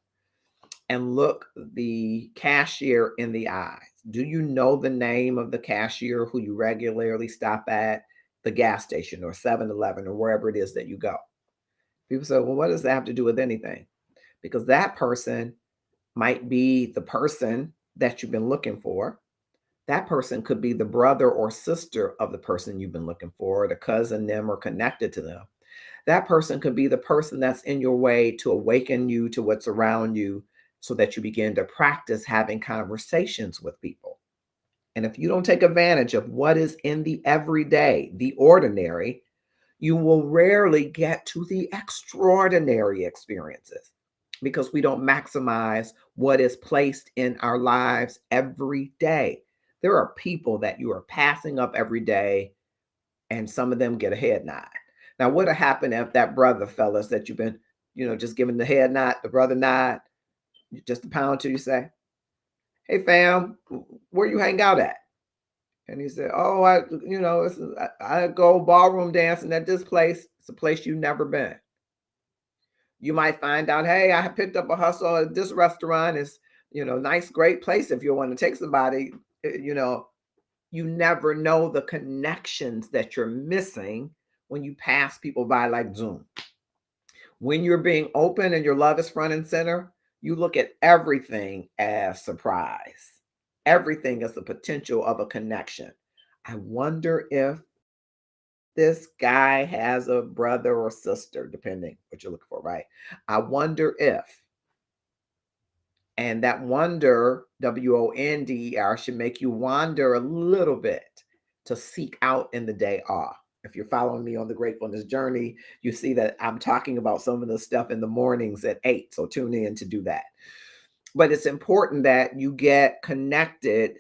and look the cashier in the eyes? Do you know the name of the cashier who you regularly stop at the gas station or 7-Eleven or wherever it is that you go? People say, well, what does that have to do with anything? Because that person might be the person that you've been looking for. That person could be the brother or sister of the person you've been looking for, the cousin, them, or connected to them. That person could be the person that's in your way to awaken you to what's around you so that you begin to practice having conversations with people. And if you don't take advantage of what is in the everyday, the ordinary, you will rarely get to the extraordinary experiences because we don't maximize what is placed in our lives every day. There are people that you are passing up every day, and some of them get a head nod. Now, what would happen if that brother, fellas, that you've been, just giving the head nod, the brother nod, just a pound till you say, hey, fam, where you hang out at? And he said, oh, I go ballroom dancing at this place. It's a place you've never been. You might find out, hey, I picked up a hustle at this restaurant. It's, nice, great place if you want to take somebody, you never know the connections that you're missing when you pass people by like Zoom. When you're being open and your love is front and center, you look at everything as surprise. Everything is the potential of a connection. I wonder if this guy has a brother or sister, depending what you're looking for, right? I wonder if. And that wonder, WONDER, should make you wander a little bit to seek out in the day off. If you're following me on the gratefulness journey, you see that I'm talking about some of the stuff in the mornings at 8. So tune in to do that. But it's important that you get connected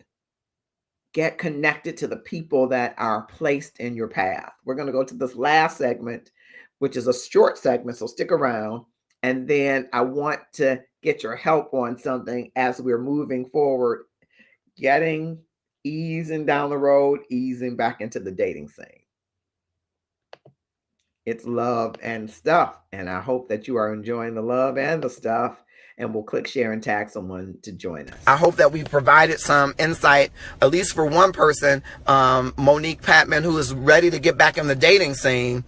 to the people that are placed in your path. We're going to go to this last segment, which is a short segment. So stick around. And then I want to get your help on something as we're moving forward, easing down the road, easing back into the dating scene. It's love and stuff. And I hope that you are enjoying the love and the stuff. And we'll click share and tag someone to join us.
I hope that we provided some insight, at least for one person, Monique Patman, who is ready to get back in the dating scene.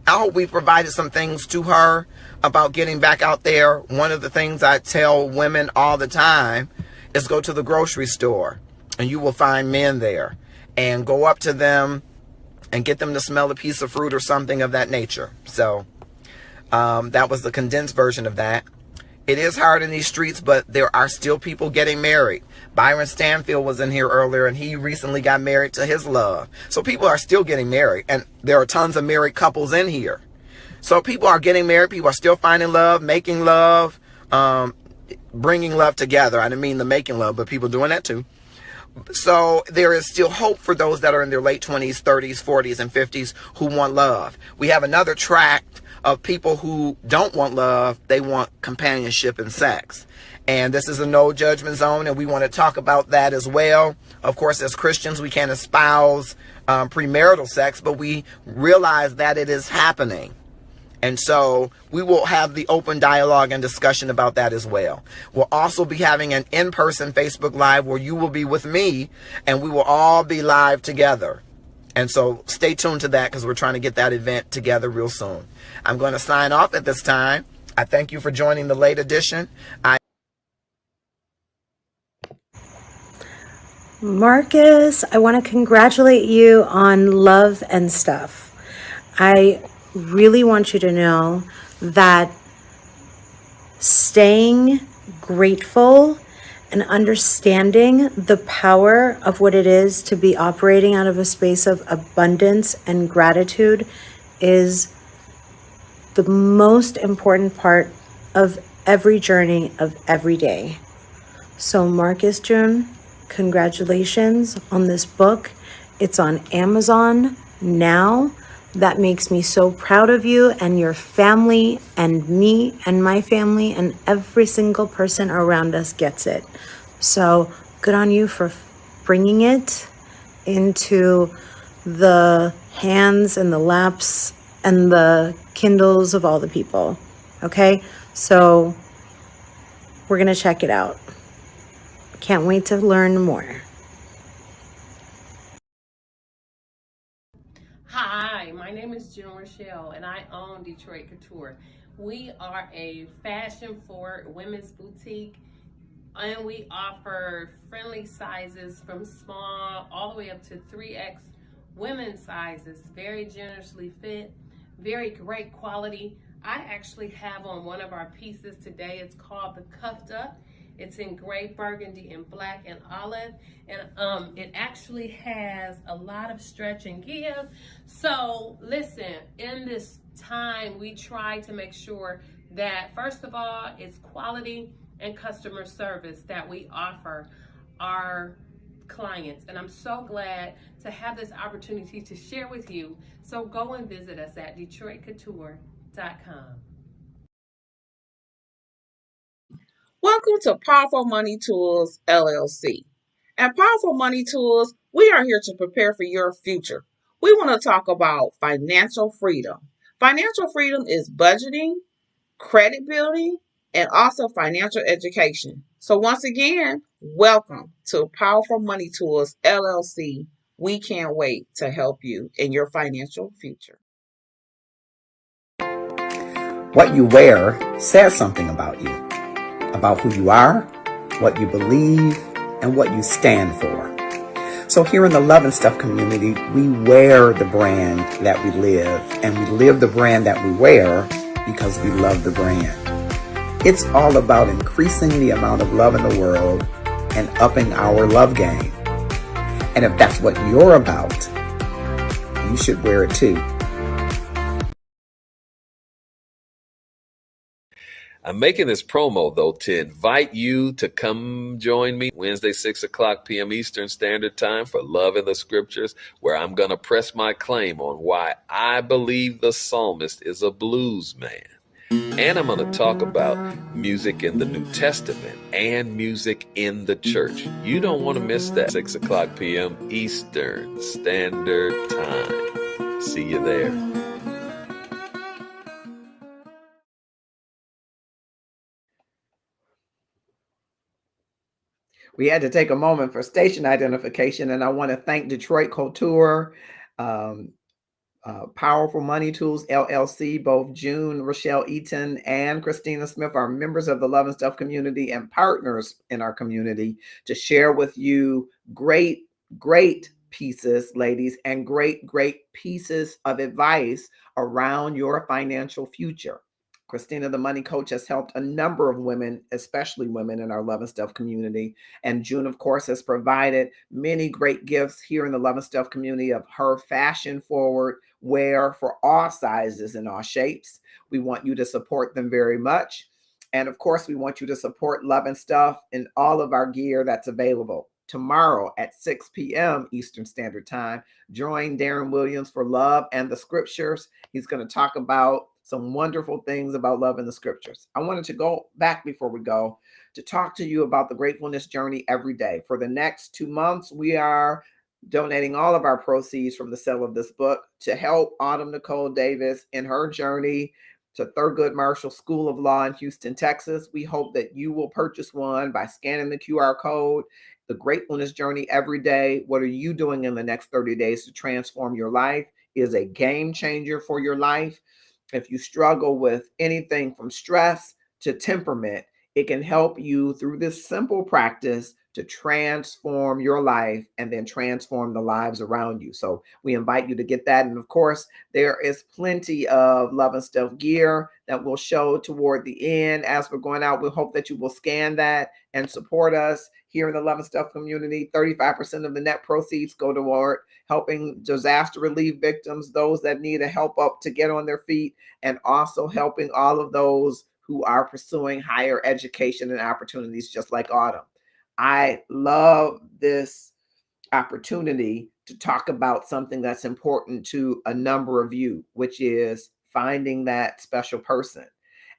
I hope we provided some things to her about getting back out there. One of the things I tell women all the time is go to the grocery store and you will find men there, and go up to them and get them to smell a piece of fruit or something of that nature. So that was the condensed version of that. It is hard in these streets, but there are still people getting married. Byron Stanfield was in here earlier, and he recently got married to his love. So people are still getting married, and there are tons of married couples in here. So people are getting married. People are still finding love, making love, bringing love together. I didn't mean the making love, but people doing that too. So there is still hope for those that are in their late 20s, 30s, 40s, and 50s who want love. We have another tract of people who don't want love. They want companionship and sex. And this is a no judgment zone, and we want to talk about that as well. Of course, as Christians, we can't espouse premarital sex, but we realize that it is happening. And so we will have the open dialogue and discussion about that as well. We'll also be having an in-person Facebook Live where you will be with me, and we will all be live together. And so stay tuned to that, because we're trying to get that event together real soon. I'm going to sign off at this time. I thank you for joining the late edition.
Marcus, I want to congratulate you on love and stuff. I really want you to know that staying grateful and understanding the power of what it is to be operating out of a space of abundance and gratitude is the most important part of every journey of every day. So Marcus June, congratulations on this book. It's on Amazon now. That makes me so proud of you and your family and me and my family, and every single person around us gets it. So good on you for bringing it into the hands and the laps and the Kindles of all the people. Okay, so we're going to check it out. Can't wait to learn more.
Hi, my name is June Rochelle, and I own Detroit Couture. We are a fashion-forward women's boutique, and we offer friendly sizes from small all the way up to 3X women's sizes, very generously fit, very great quality. I actually have on one of our pieces today. It's called the Cuffed Up. It's in gray, burgundy, and black and olive, and it actually has a lot of stretch and give. So listen, in this time, we try to make sure that first of all, it's quality and customer service that we offer our clients. And I'm so glad to have this opportunity to share with you. So go and visit us at DetroitCouture.com.
Welcome to Powerful Money Tools, LLC. At Powerful Money Tools, we are here to prepare for your future. We want to talk about financial freedom. Financial freedom is budgeting, credit building, and also financial education. So once again, welcome to Powerful Money Tools, LLC. We can't wait to help you in your financial future.
What you wear says something about you, about who you are, what you believe, and what you stand for. So here in the Love and Stuff community, we wear the brand that we live, and we live the brand that we wear because we love the brand. It's all about increasing the amount of love in the world and upping our love game. And if that's what you're about, you should wear it too.
I'm making this promo, though, to invite you to come join me Wednesday, 6 o'clock p.m. Eastern Standard Time for Love in the Scriptures, where I'm going to press my claim on why I believe the psalmist is a blues man. And I'm going to talk about music in the New Testament and music in the church. You don't want to miss that. 6 o'clock p.m. Eastern Standard Time. See you there.
We had to take a moment for station identification, and I want to thank Detroit Couture, Powerful Money Tools LLC. Both June Rochelle Eaton and Christina Smith are members of the Love and Stuff community and partners in our community to share with you great pieces, ladies, and great pieces of advice around your financial future. Christina, the money coach, has helped a number of women, especially women in our Love and Stuff community. And June, of course, has provided many great gifts here in the Love and Stuff community of her fashion forward wear for all sizes and all shapes. We want you to support them very much. And of course, we want you to support Love and Stuff and all of our gear that's available. Tomorrow at 6 p.m. Eastern Standard Time, join Darren Williams for Love and the Scriptures. He's going to talk about some wonderful things about love in the scriptures. I wanted to go back before we go to talk to you about the gratefulness journey every day. For the next 2 months, we are donating all of our proceeds from the sale of this book to help Autumn Nicole Davis in her journey to Thurgood Marshall School of Law in Houston, Texas. We hope that you will purchase one by scanning the QR code. The Gratefulness Journey every day. What are you doing in the next 30 days to transform your life is a game changer for your life. If you struggle with anything from stress to temperament, it can help you through this simple practice to transform your life and then transform the lives around you. So we invite you to get that. And of course, there is plenty of Love and Stuff gear that will show toward the end as we're going out. We hope that you will scan that and support us here in the Love and Stuff community. 35% of the net proceeds go toward helping disaster relief victims, those that need a help up to get on their feet, and also helping all of those who are pursuing higher education and opportunities just like Autumn. I love this opportunity to talk about something that's important to a number of you, which is finding that special person.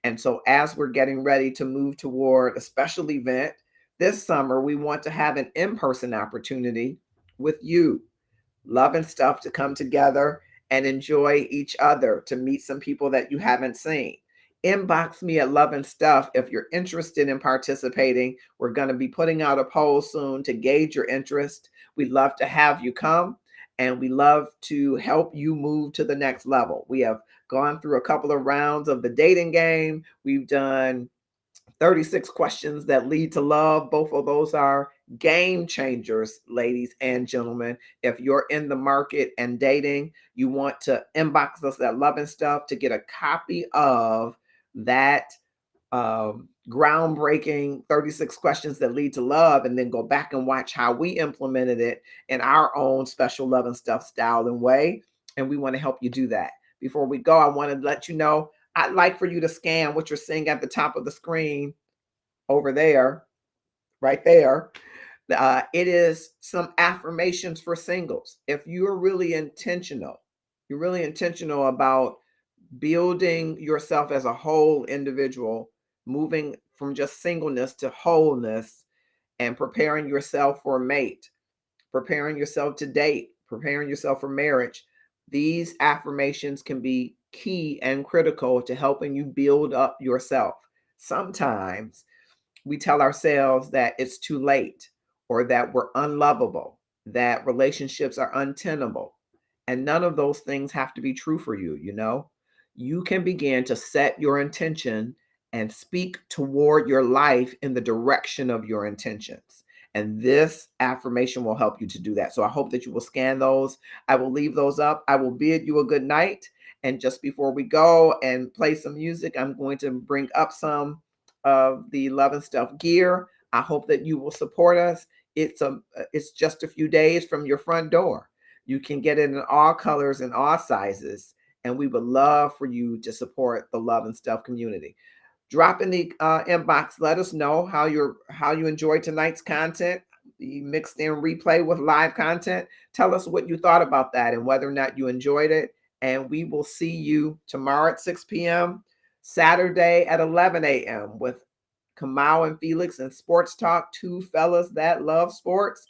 And so as we're getting ready to move toward a special event this summer, we want to have an in-person opportunity with you. Love and Stuff to come together and enjoy each other, to meet some people that you haven't seen. Inbox me at Love and Stuff if you're interested in participating. We're going to be putting out a poll soon to gauge your interest. We'd love to have you come, and we love to help you move to the next level. We have gone through a couple of rounds of the dating game. We've done 36 questions that lead to love. Both of those are game changers, ladies and gentlemen. If you're in the market and dating, you want to inbox us at Love and Stuff to get a copy of that groundbreaking 36 questions that lead to love, and then go back and watch how we implemented it in our own special Love and Stuff style and way. And we want to help you do that. Before we go, I want to let you know, I'd like for you to scan what you're seeing at the top of the screen over there, right there. It is some affirmations for singles. If you're really intentional about building yourself as a whole individual, moving from just singleness to wholeness, and preparing yourself for a mate, preparing yourself to date, preparing yourself for marriage, these affirmations can be key and critical to helping you build up yourself. Sometimes we tell ourselves that it's too late, or that we're unlovable, that relationships are untenable. And none of those things have to be true for you, you know? You can begin to set your intention and speak toward your life in the direction of your intentions. And this affirmation will help you to do that. So I hope that you will scan those. I will leave those up. I will bid you a good night. And just before we go and play some music, I'm going to bring up some of the Love and Stuff gear. I hope that you will support us. It's just a few days from your front door. You can get it in all colors and all sizes. And we would love for you to support the Love and Stuff community. Drop in the inbox. Let us know how you enjoyed tonight's content, the mixed in replay with live content. Tell us what you thought about that and whether or not you enjoyed it. And we will see you tomorrow at 6 p.m., Saturday at 11 a.m. with Kamau and Felix and Sports Talk, two fellas that love sports.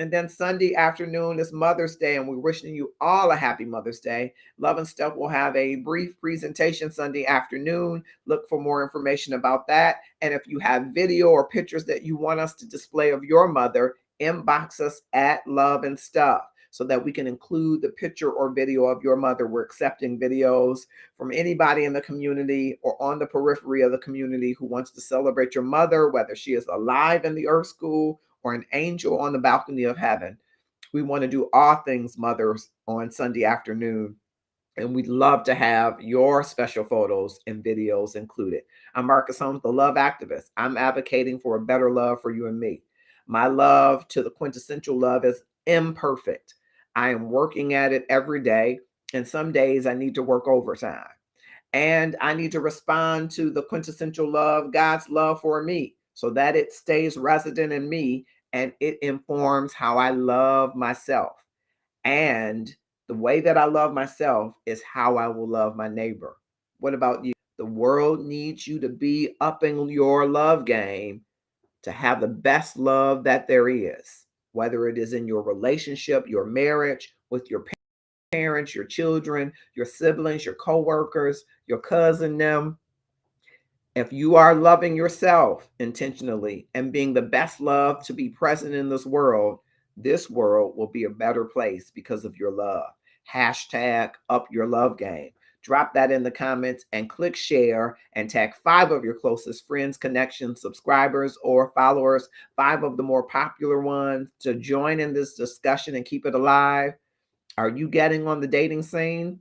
And then Sunday afternoon is Mother's Day, and we're wishing you all a happy Mother's Day. Love and Stuff will have a brief presentation Sunday afternoon. Look for more information about that. And if you have video or pictures that you want us to display of your mother, inbox us at Love and Stuff so that we can include the picture or video of your mother. We're accepting videos from anybody in the community or on the periphery of the community who wants to celebrate your mother, whether she is alive in the earth school or an angel on the balcony of heaven. We want to do all things mothers on Sunday afternoon, and we'd love to have your special photos and videos included. I'm Marcus Holmes, the love activist. I'm advocating for a better love for you and me. My love to the quintessential love is imperfect. I am working at it every day, and some days I need to work overtime. And I need to respond to the quintessential love, God's love for me, so that it stays resident in me and it informs how I love myself. And the way that I love myself is how I will love my neighbor. What about you? The world needs you to be upping your love game to have the best love that there is, whether it is in your relationship, your marriage, with your parents, your children, your siblings, your coworkers, your cousin, them. If you are loving yourself intentionally and being the best love to be present in this world will be a better place because of your love. Hashtag up your love game. Drop that in the comments and click share and tag 5 of your closest friends, connections, subscribers, or followers, 5 of the more popular ones, to join in this discussion and keep it alive. Are you getting on the dating scene?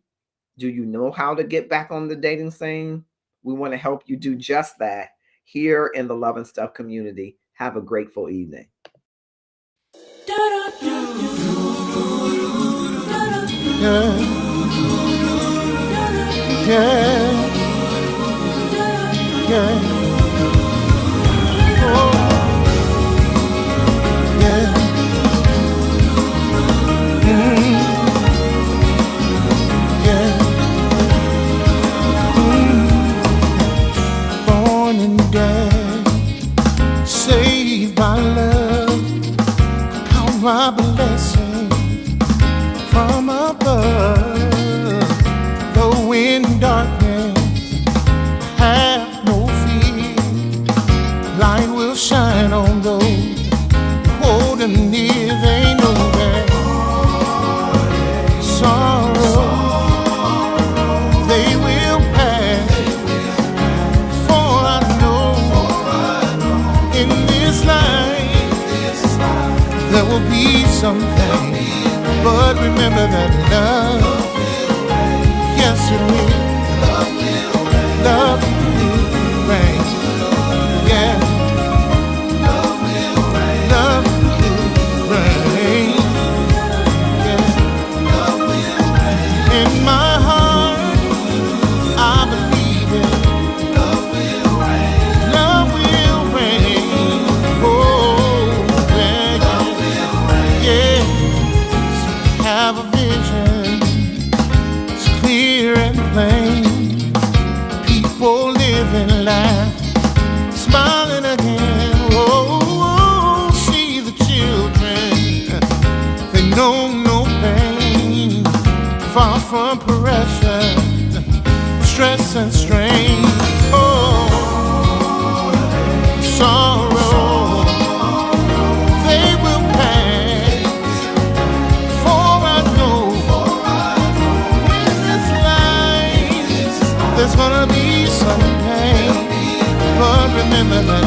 Do you know how to get back on the dating scene? We want to help you do just that here in the Love and Stuff community. Have a grateful evening.
Yeah. Yeah. Yeah. Oh. Yeah. Yeah. Born and dead, saved by love, count my blessings some things, but remember that love, yes it will. Love will reign. Yeah. Love will reign. Yeah. In my heart, I believe it. Love will reign. Oh, yeah. Yeah. Have a vision. It's clear and plain. People living life, smiling again. Oh, see the children, they know no pain. Far from pressure, stress and strain. Oh, sorrow, they will pass. For I know, in this life, there's gonna be some pain. But remember that